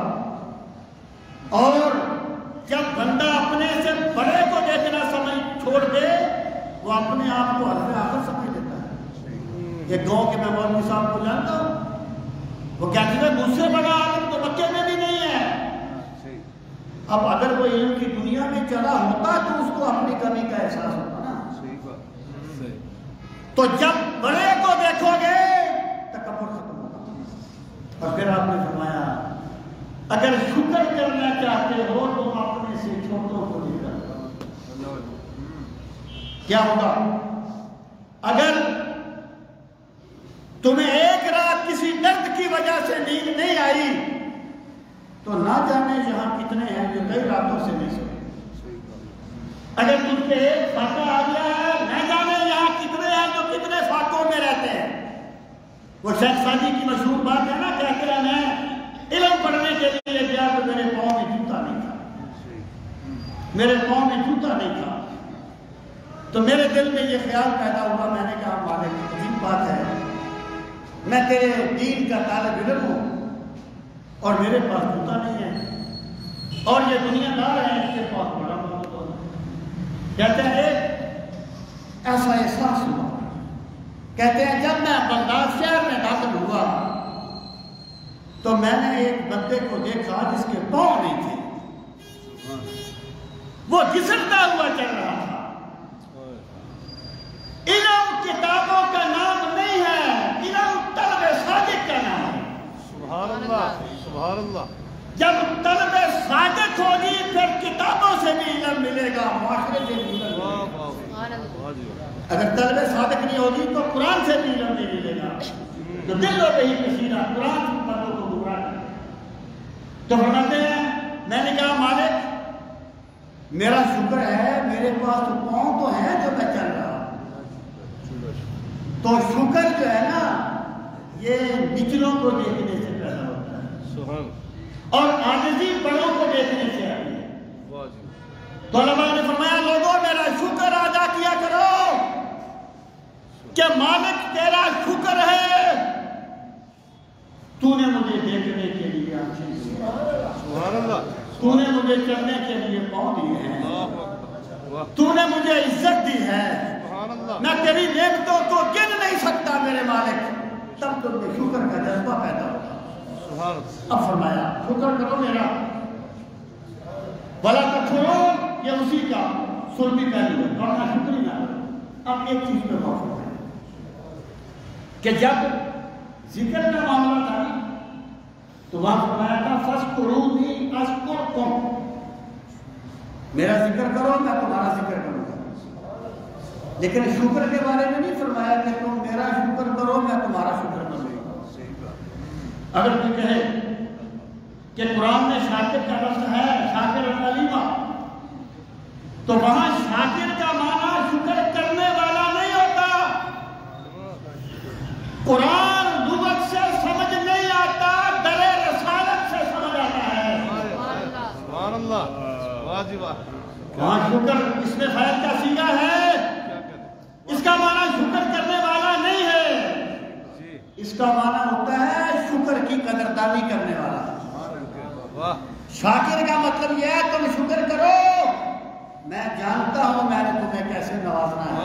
اور جب بندہ اپنے سے بڑے کو دیکھنا چھوڑ دے، وہ اپنے آپ کو حرف آخر سمجھ لیتا ہے۔ ایک گاؤں کے میں مولوی صاحب کو جانتا ہوں، وہ کہتے ہیں مجھ سے بڑا عالم تو مکے میں بھی نہیں ہے۔ اب اگر وہ علم کی دنیا میں چلا ہوتا تو اس کو اپنی کمی کا احساس ہوتا نا۔ تو جب بڑے کو دیکھو گے تکبر ختم ہوگا۔ اور پھر آپ نے فرمایا اگر شکر کرنا چاہتے ہو تو اپنے سے چھوٹوں کو لے کر کیا ہوگا؟ اگر تمہیں ایک رات کسی درد کی وجہ سے نیند نہیں آئی تو نہ جانے یہاں کتنے ہیں جو کئی راتوں سے نہیں سوئے۔ اگر تم پہ ایک فاقہ آ گیا ہے، نہ جانے یہاں کتنے ہیں جو کتنے فاقوں میں رہتے ہیں۔ وہ شیخ سادی کی مشہور بات ہے نا، کہتے ہیں میں علم پڑھنے کے لیے گیا تو میرے پاؤں میں جوتا نہیں تھا، میرے پاؤں میں جوتا نہیں تھا۔ تو میرے دل میں یہ خیال پیدا ہوا، میں نے کہا مالک عجیب بات ہے، میں تیرے دین کا طالب علم ہوں اور میرے پاس جوتا نہیں ہے، اور یہ دنیا دار ہے اس کے پاس بڑا موجود ہے۔ کہتے ہیں ایسا احساس ہوا، کہتے ہیں جب میں بغداد شہر میں داخل ہوا تو میں نے ایک بندے کو دیکھا جس کے پاؤں نہیں تھے، وہ گھسٹتا ہوا چل رہا تھا۔ علم کتابوں کا نام نہیں ہے، علم طلب صادق کا نام ہے۔ سبحان اللہ، سبحان اللہ۔ جب طلب صادق ہوگی پھر کتابوں سے بھی علم ملے گا، معاشرے سے بھی علم ملے گا۔ اگر طلب صادق نہیں ہوگی تو قرآن سے بھی علم نہیں ملے گا۔ تو دل و بہی کثیرہ قرآن کی باتوں کو گمراہ کرے۔ تو فرماتے ہیں میں نے کہا مالک میرا شکر ہے میرے پاس تو پاؤں تو ہے جو میں چل رہا ہوں۔ تو شکر جو ہے نا یہ نچلوں کو دیکھنے سے پیدا ہوتا ہے اور عاجزی بڑوں کو دیکھنے سے آتی ہے۔ تو علماء نے فرمایا لوگوں میرا شکر ادا کیا کرو کہ مالک تیرا شکر ہے تو نے مجھے دیکھنے کے لیے آنکھیں دی، سبحان اللہ، تو نے مجھے چلنے کے لیے پاؤں دیے ہیں، تو نے مجھے عزت دی ہے، میں تیری نعمتوں کو گن نہیں سکتا میرے مالک۔ تب تم میں شکر کا جذبہ پیدا ہوگا۔ اب فرمایا شکر کرو میرا، بلا تکفرون یہ اسی کا سلبی پہلو ہے اور نہ شکری نہ کرو۔ اب ایک چیز پہ غور کریں کہ جب ذکر کا معاملہ تھا تو وہاں فرمایا تھا فَاذْكُرُونِي أَذْكُرْكُمْ، میرا ذکر کرو میں تمہارا ذکر کروں گا۔ لیکن شکر کے بارے میں نہیں فرمایا کہ تم میرا شکر کرو میں تمہارا شکر کروں گا۔ اگر کوئی کہے کہ قرآن میں شاکر کا لفظ ہے شاکر علیمہ، تو وہاں شاکر کا معنی شکر کرنے والا نہیں ہوتا۔ قرآن لغت سے سمجھ نہیں آتا، در رسالت سے سمجھ آتا ہے۔ سبحان اللہ، واہ جی واہ۔ وہاں شکر اس میں فائد کا سیگا ہے، اس کا معنی شکر کرنے والا نہیں ہے، اس کا معنی ہوتا ہے شکر کی قدردانی کرنے والا۔ شاکر کا مطلب یہ ہے تم شکر کرو، میں جانتا ہوں میں نے تمہیں کیسے نوازنا ہے۔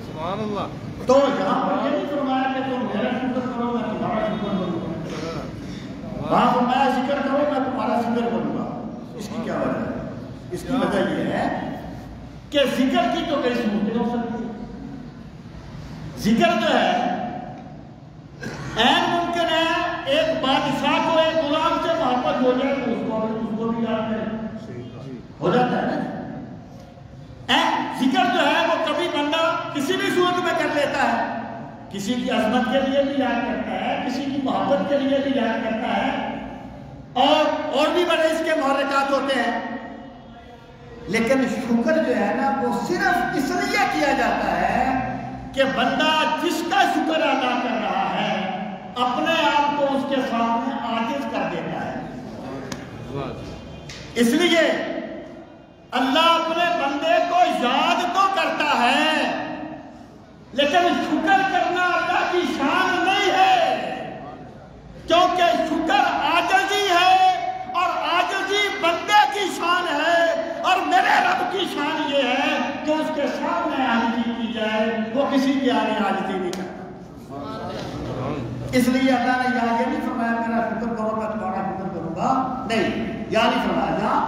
سبحان اللہ۔ تو یہاں پر یہ نہیں فرمایا کہ تم میرا شکر کرو میں تمہارا شکر کروں گا، وہاں فرمایا ذکر کرو میں تمہارا ذکر کروں گا۔ اس کی کیا وجہ ہے؟ اس کی وجہ یہ ہے کہ ذکر کی تو کئی صورتیں ہو سکتی ہیں۔ ذکر جو ہے این ممکن ہے ایک بادشاہ کو ایک غلام سے محبت ہو جائے تو اس کو بھی یاد کرے، ہو جاتا ہے نا۔ ذکر جو ہے وہ کبھی بندہ کسی بھی صورت میں کر لیتا ہے، کسی کی عظمت کے لیے بھی یاد کرتا ہے، کسی کی محبت کے لیے بھی یاد کرتا ہے، اور بھی بڑے اس کے محرکات ہوتے ہیں۔ لیکن شکر جو ہے نا وہ صرف اس لیے کیا جاتا ہے کہ بندہ جس کا شکر ادا کر رہا ہے اپنے آپ کو اس کے سامنے عاجز کر دیتا ہے۔ اس لیے اللہ اپنے بندے کو یاد تو کرتا ہے لیکن شکر کرنا اللہ کی شان نہیں ہے، کیونکہ شکر عاجزی ہے اور عاجزی بندے کی شان ہے، اور میرے رب کی شان یہ ہے کہ اس کے سامنے عاجزی کی جائے، وہ کسی کے آگے عاجزی نہیں کرتا۔ اس لیے اللہ نے یہاں یہ نہیں فرمایا میرا شکر کرو میں تمہارا شکر کروں گا، نہیں، یہاں نہیں فرمایا۔ یہاں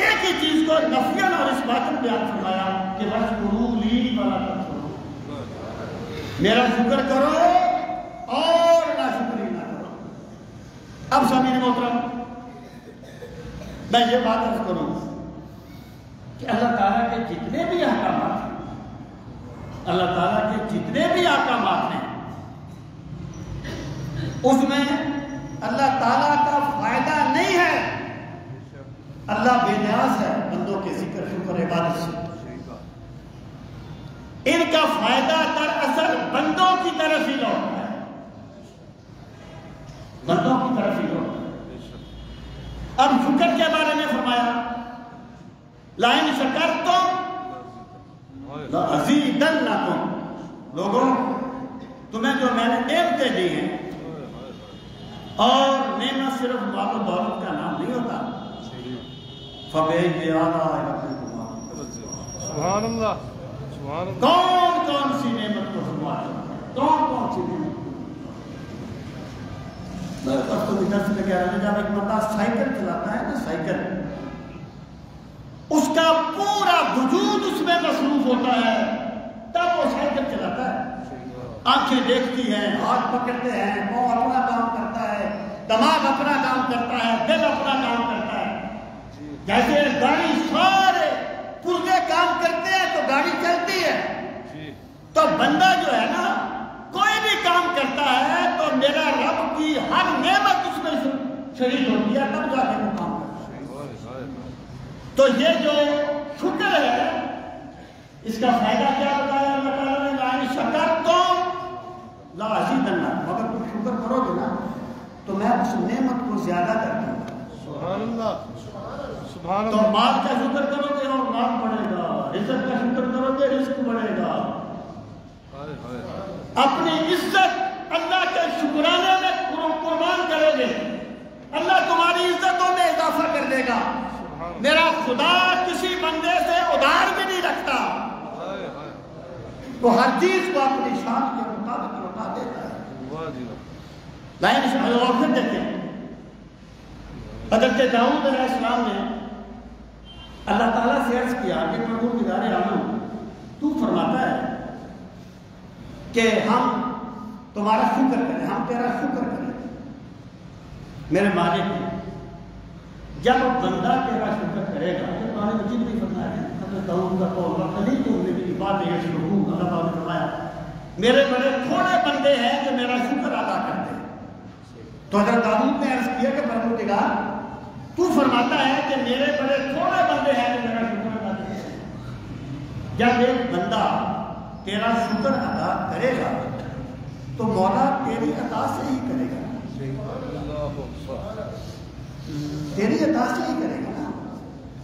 ایک ہی چیز کو نفیاً اور اثباتاً بیان فرمایا کہ وَاشْكُرُوا لِي وَلَا تَكْفُرُوا، میرا شکر کرو اور ناشکری نہ کرو۔ اب سامعین محترم میں یہ بات عرض کروں کہ اللہ تعالیٰ کے جتنے بھی احکامات ہیں، اللہ تعالیٰ کے جتنے بھی احکامات ہیں اس میں اللہ تعالیٰ کا فائدہ نہیں ہے، اللہ بے نیاز ہے بندوں کے ذکر شکر عبادت سے، ان کا فائدہ دراصل بندوں کی طرف ہی لوٹتا ہے، بندوں کی طرف ہی لوٹتا ہے۔ اب شکر کے بارے میں فرمایا لَئِن شَكَرْتُمْ لَأَزِيدَنَّكُمْ لوگوں تمہیں جو میں نے نعمتیں دی ہیں، اور نعمت صرف مال و دولت کا نام نہیں ہوتا، فَبِأَيِّ آلَاءِ رَبِّكُمَا سبحان اللہ سبحان اللہ کون کون سی نعمت کو سنوا کون کون سی نعمت میں تو درس میں کہہ رہا جب ایک بندہ سائیکل چلاتا ہے نا، سائیکل اس کا پورا وجود اس میں مصروف ہوتا ہے، تب وہ سائیکل چلاتا ہے، آنکھیں دیکھتی ہیں، ہاتھ پکڑتے ہیں، پاؤں اپنا کام کرتا ہے، دماغ اپنا کام کرتا ہے، دل اپنا کام کرتا ہے، جیسے گاڑی سارے پرزے کام کرتے ہیں تو گاڑی چلتی ہے، تو بندہ جو ہے نا کوئی بھی کام کرتا ہے تو میرا رب کی ہر نعمت اس میں شریک ہوتی ہے، تب جا کے وہ کام کرتا ہے۔ تو یہ جو شکر ہے اس کا فائدہ کیا بتایا اللہ تعالیٰ نے؟ لَئِن شَكَرْتُمْ لَأَزِيدَنَّكُمْ، اگر تم شکر کرو گے نا تو میں اس نعمت کو زیادہ کر دوں گا۔ سبحان اللہ سبحان تو اللہ مال کا شکر کرو گے اور مال بڑھے گا، رزق کا شکر کرو گے رزق بڑھے گا، اپنی عزت اللہ کے شکرانے میں قربان کرو گے، اللہ تمہاری عزتوں میں اضافہ کر دے گا۔ میرا خدا کسی بندے سے ادھار بھی نہیں رکھتا، وہ ہر چیز کو اپنی شان کے مطابق لوٹا دیتا ہے۔ اور پھر دیکھیں حضرت داؤد علیہ السلام نے اللہ تعالیٰ سے عرض کیا کہ پروردگار عالم تو فرماتا ہے کہ ہم تمہارا شکر کریں، ہم تیرا شکر کریں میرے مالک نے۔ جب بندہ تیرا شکر کرے گا، تو قرآن مجید بھی فرمایا ہے حضرت داؤد کا قول وَقَلِيلٌ مِّنْ عِبَادِيَ الشَّكُورُ، اللہ تعالیٰ نے فرمایا میرے بڑے تھوڑے بندے ہیں جو میرا شکر ادا کرتے ہیں۔ تو حضرت داؤد نے عرض کیا کہ پروردگار تو فرماتا ہے کہ میرے بڑے تھوڑے بندے ہیں جو میرا شکر ادا کرتے ہیں۔ جب ایک بندہ تیرا شکر ادا کرے گا تو مولا تیری عطا سے ہی کرے گا، تیری عطا سے ہی کرے گا نا،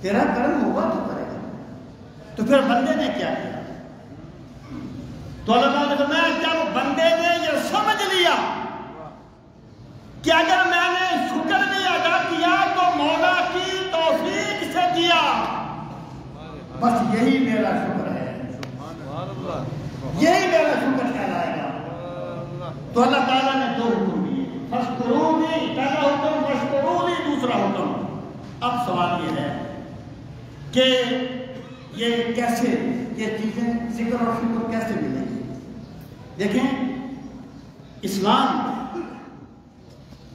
تیرا کرم ہوگا تو کرے گا۔ تو پھر بندے نے کیا کیا؟ تو اللہ تعالیٰ نے فرمایا جب بندے نے یہ سمجھ لیا کہ اگر میں نے شکر نہیں ادا کیا تو مولا کی توفیق سے کیا، بس یہی میرا شکر ہے، یہی میرا شکر کہلائے گا۔ تو اللہ تعالیٰ نے دو حکم دیے، فَاشْكُرُونِي پہلا حکم، وَاشْكُرُونِي دوسرا حکم۔ اب سوال یہ ہے کہ یہ کیسے یہ چیزیں ذکر اور شکر کیسے ملیں گی؟ دیکھیں اسلام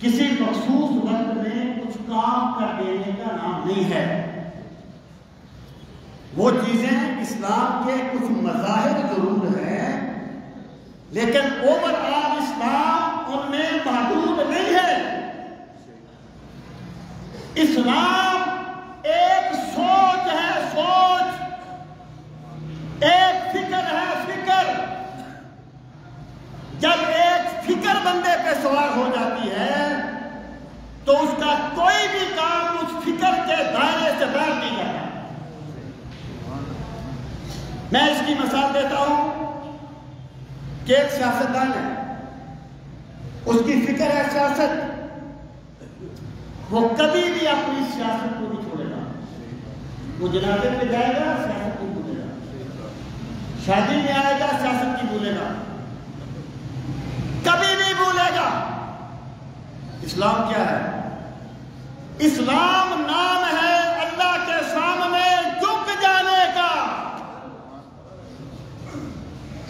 کسی مخصوص وقت میں کچھ کام کر دینے کا نام نہیں ہے، وہ چیزیں اسلام کے کچھ مظاہر ضرور ہیں لیکن اوور آل اسلام ان میں محدود نہیں ہے۔ اسلام ایک سوچ ہے، سوچ ایک فکر ہے، فکر جب ایک فکر بندے پہ سوار ہو جاتی ہے تو اس کا کوئی بھی کام اس فکر کے دائرے سے باہر نہیں جاتا۔ میں اس کی مثال دیتا ہوں کہ ایک سیاستدان ہے، اس کی فکر ہے سیاست، وہ کبھی بھی اپنی سیاست کو نہیں چھوڑے گا، وہ جنازے میں جائے گا سیاست کی بھولے گا، شادی میں آئے گا سیاست کی بھولے گا، کبھی نہیں بھولے گا۔ اسلام کیا ہے؟ اسلام نام ہے اللہ کے سامنے جھک جانے کا،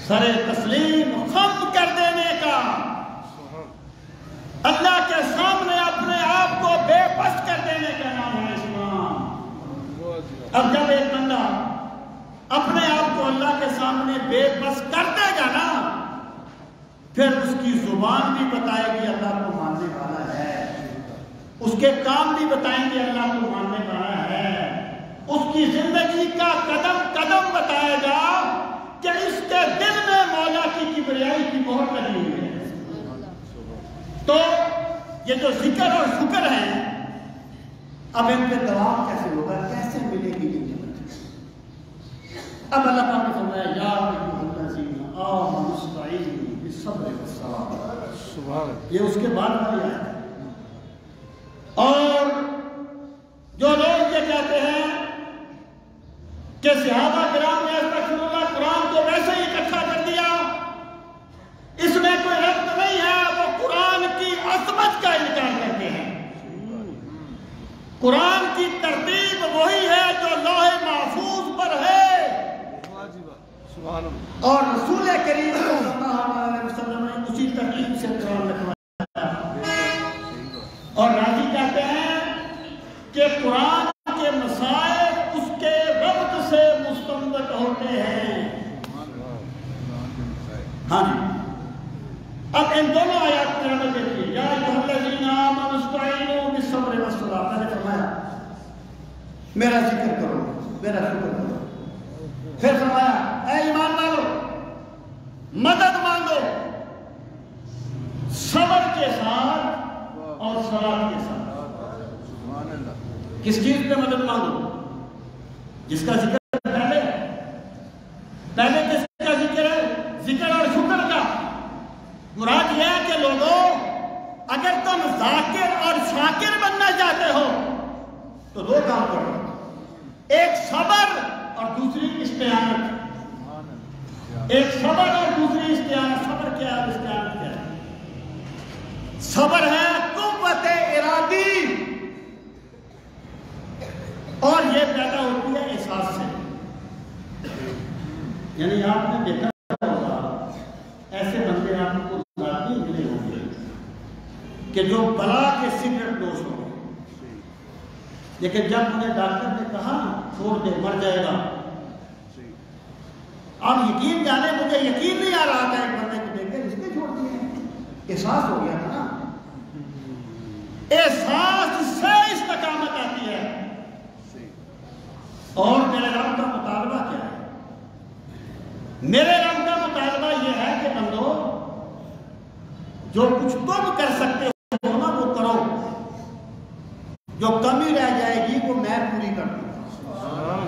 سر تسلیم خم کر دینے کا، اللہ کے سامنے اپنے آپ کو بے بس کر دینے کا نام ہے اسلام۔ اب جب ایک بندہ اپنے آپ کو اللہ کے سامنے بے بس کر دے گا نا، پھر اس کی زبان بھی بتائے گی اللہ کو ماننے والا ہے، اس کے کام بھی بتائیں گے اللہ کو ماننے والا ہے، اس کی زندگی کا قدم قدم بتائے گا کہ اس کے دل میں مولا کی کبریائی کی مہر لگی ہوئی ہے۔ تو یہ جو ذکر اور شکر ہیں، اب ان پہ دوام کیسے ہوگا، کیسے ملے گی یہ نعمت؟ اب اللہ پاک نے فرمایا یا ایھا الذین آمنوا استعینوا بالصبر والصلاۃ، سبحان یہ اس کے بعد والی آیت ہے۔ اور جو لوگ یہ کہتے ہیں کہ صحابہ کرام نے استغفراللہ قرآن کو ویسے ہی اکٹھا کر دیا، اس میں کوئی ربط نہیں ہے، وہ قرآن کی عظمت کا انکار کرتے ہیں۔ قرآن کی ترتیب وہی ہے جو لوح محفوظ پر ہے، سبحان اللہ، اور رسول کریم صلی اللہ علیہ وسلم نے اسی ترتیب سے قرآن لکھوایا۔ اور راضی کہتے ہیں کہ قرآن کے مسائل اس کے ربط سے مستنبط ہوتے ہیں۔ ہاں جی، اب ان دونوں آیات میں ہمیں دیکھیے، یا ایھا الذین آمنوا استعینوا بالصبر والصلاۃ، میں نے فرمایا میرا ذکر کرو، میرا شکر کرو۔ پھر فرمایا اے ایمان والو مدد مانگو صبر کے ساتھ اور صلاۃ کے ساتھ۔ کس چیز پہ مدد مانگو؟ جس کا ذکر پہلے کس کا ذکر ہے؟ ذکر اور شکر کا۔ مراد یہ ہے کہ لوگوں، اگر تم ذاکر اور شاکر بننا چاہتے ہو تو دو کام کرو، ایک صبر اور دوسری استعانت۔ ایک صبر اور دوسری استعانت۔ صبر کیا ہے؟ استعانت کیا ہے؟ صبر ہے قوت ارادی، اور یہ پیدا ہوتی ہے احساس سے۔ یعنی آپ نے دیکھا ہوگا ایسے بندے آپ کو ذاتی ملے ہوں گے کہ جو بلا کے سگریٹ نوش ہو گئے، لیکن جب انہیں ڈاکٹر نے کہا چھوڑ دے مر جائے گا، آپ یقین جانے مجھے یقین نہیں آ رہا تھا ایک بندے کو دیکھ کے جس نے چھوڑ دیے، احساس ہو گیا تھا نا۔ احساس سے استقامت آتی ہے۔ اور میرے رب کا مطالبہ کیا ہے؟ میرے رب کا مطالبہ یہ ہے کہ بندو جو کچھ تم کر سکتے ہو نا وہ کرو، جو کمی رہ جائے گی وہ میں پوری کر دوں گا۔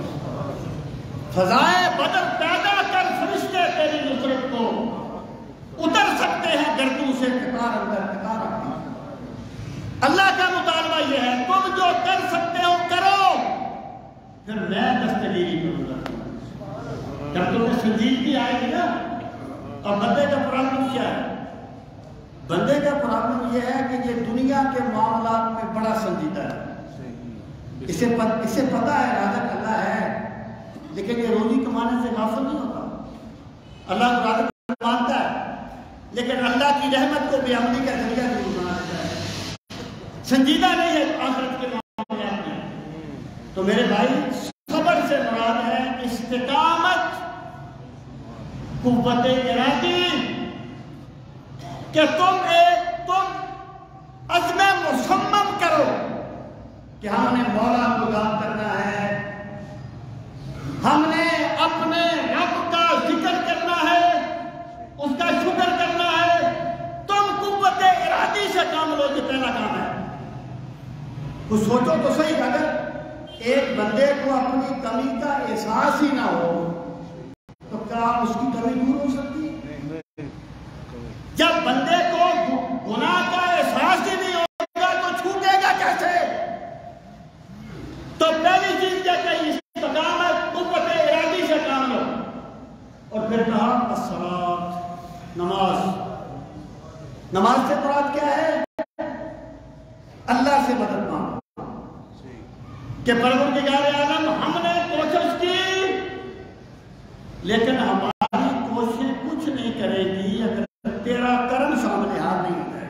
فضائے بدر پیدا کر فرشتے تیری نصرت کو اتر سکتے ہیں گردوں سے قطار اندر قطار آتی۔ اللہ کا مطالبہ یہ ہے تم جو کر سکتے ہو کرو، پھر میں دستگیری کروں گا۔ جب تم میں سنجیدگی آئے گی نا، اور بندے کا پرابلم کیا ہے؟ بندے کا پرابلم یہ ہے کہ یہ دنیا کے معاملات میں بڑا سنجیدہ ہے۔ اسے پتہ ہے رازق اللہ ہے، لیکن یہ روزی کمانے سے غافل نہیں ہوتا۔ اللہ کو رازق مانتا ہے، لیکن اللہ کی رحمت کو بے عملی کا ذریعہ ضرور بنا دیتا ہے۔ سنجیدہ نہیں ہے آخرت کے معاملات میں۔ تو میرے بھائی، صبر سے مراد ہے استقامت، قوت ارادی، کہ تم عزم مصمم کرو کہ ہم نے مولا کو یاد کرنا ہے، ہم نے اپنے رب کا ذکر کرنا ہے، اس کا شکر کرنا ہے۔ تم قوت ارادی سے کام لو، جو پہلا کام ہے۔ کچھ سوچو تو صحیح، اگر ایک بندے کو اپنی کمی کا احساس ہی نہ ہو تو کیا اس کی کمی دور ہو سکتی ہے؟ جب بندے کو گناہ کا احساس ہی نہیں ہوگا تو چھوٹے گا کیسے؟ تو پہلی چیز کیا کہی؟ استقامت، قوت ارادی سے کام لو۔ اور پھر کہا الصلاۃ، نماز۔ نماز سے مراد کیا ہے؟ اللہ سے مدد مانگو کہ پروردگار عالم ہم نے کوشش کی، لیکن ہماری کوشش کچھ نہیں کرے گی اگر تیرا کرم شامل حال نہیں ہوتا ہے۔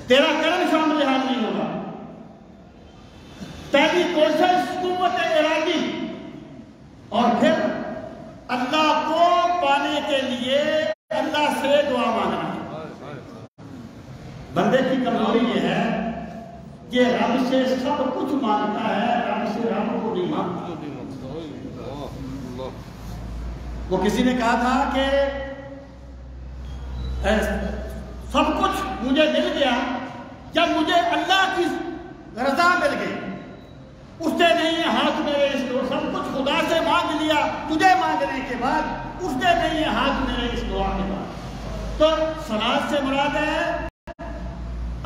تیرا کرم شامل حال نہیں ہوگا۔ پہلی کوشش قوت ارادی، اور پھر اللہ کو پانے کے لیے اللہ سے دعا مانگنا۔ بندے کی کمزوری یہ ہے کہ رب سے سب کچھ مانگتا ہے، رب سے رب کو نہیں مانگتا۔ وہ کسی نے کہا تھا کہ سب کچھ مجھے مل گیا جب مجھے اللہ کی رضا مل گئی۔ اس سے نہیں ہے ہاتھ میرے اس کو سب کچھ خدا سے مانگ لیا تجھے مانگنے کے بعد اس نے نہیں ہے ہاتھ میرے اس دعا کے بعد. تو صلاۃ سے مراد ہے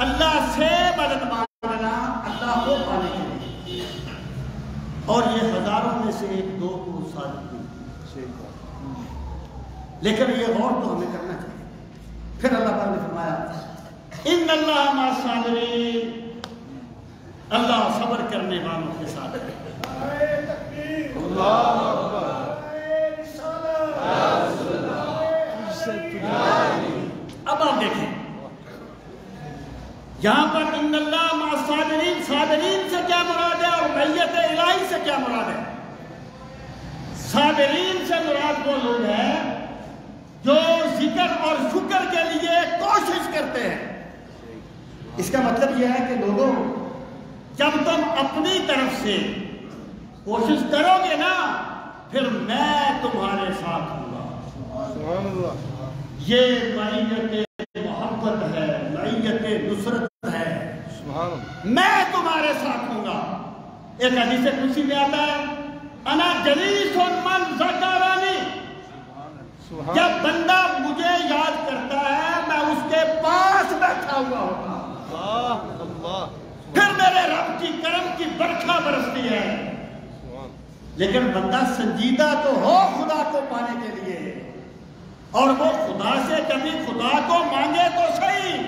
اللہ سے مدد مانگنا اللہ کو پانے کے لیے. اور یہ ہزاروں میں سے ایک دو کو ثابت ہوئی. لیکن یہ غور تو ہمیں کرنا چاہیے. پھر اللہ پاک نے فرمایا ان اللہ مع الصابرین، اللہ صبر کرنے والوں کے ساتھ ہے. اللہ اکبر. اب آپ دیکھیں یہاں پر ان اللہ مع الصابرین، صابرین سے کیا مراد ہے اور معیت الہی سے کیا مراد ہے؟ صابرین سے مراد وہ لوگ ہیں جو ذکر اور شکر کے لیے کوشش کرتے ہیں. اس کا مطلب یہ ہے کہ لوگوں جب تم اپنی طرف سے کوشش کرو گے نا پھر میں تمہارے ساتھ ہوں گا. سبحان اللہ. یہ معیت محبت ہے، معیت نصرت ہے. سبحان اللہ. میں تمہارے ساتھ ہوں گا. ایک حدیث قدسی میں آتا ہے انا جلیس من ذکرانی، جب بندہ مجھے یاد کرتا ہے میں اس کے پاس بیٹھا ہوا ہوتا ہوں. اللہ اللہ. پھر میرے رب کی کرم کی برکھا برستی ہے. لیکن بندہ سنجیدہ تو ہو خدا کو پانے کے لیے، اور وہ خدا سے کبھی خدا کو مانگے تو صحیح.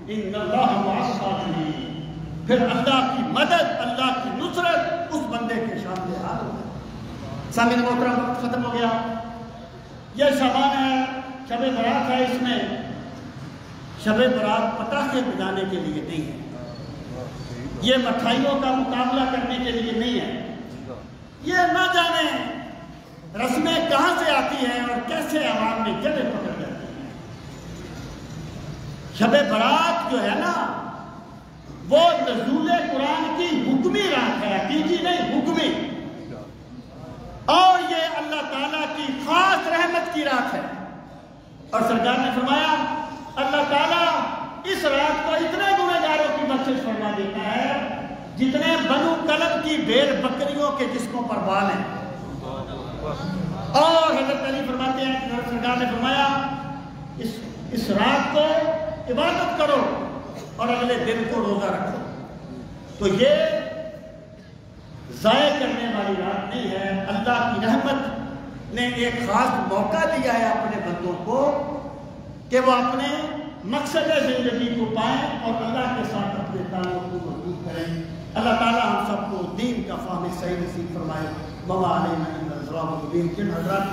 ان اللہ مع الصابرین، پھر اللہ کی مدد، اللہ کی نصرت اس بندے کے سامنے حاضر ہے. سامعین محترم وقت ختم ہو گیا. یہ شبان ہے، شب برات ہے. اس میں شب برات پٹاخے بجانے کے لیے نہیں ہے، یہ مٹھائیوں کا مقابلہ کرنے کے لیے نہیں ہے. یہ نہ جانے رسمیں کہاں سے آتی ہیں اور کیسے عوام میں جگہ پکڑ جاتی ہیں. شب برات جو ہے نا وہ نزول قرآن کی حکمی رات ہے، حقیقی نہیں، حکمی. اور یہ اللہ تعالیٰ کی خاص رحمت کی رات ہے. اور سرکار نے فرمایا اللہ تعالیٰ اس رات کو اتنے گنہگاروں کی بخشش فرما دیتا ہے جتنے بنو کلب کی بھیڑ بکریوں کے جسموں پر بال ہیں. اور حضرت علی فرماتے ہیں کہ سرکار نے فرمایا اس رات کو عبادت کرو اور اگلے دن کو روزہ رکھو. تو یہ ضائع کرنے والی رات نہیں ہے. اللہ کی رحمت نے ایک خاص موقع دیا ہے اپنے بندوں کو کہ وہ اپنے مقصد زندگی کو پائیں اور اللہ کے ساتھ اپنے تعلق کو مضبوط کریں. اللہ تعالیٰ ہم سب کو دین کا فہم صحیح نصیب فرمائے. وما علینا الا البلاغ المبین. جن حضرات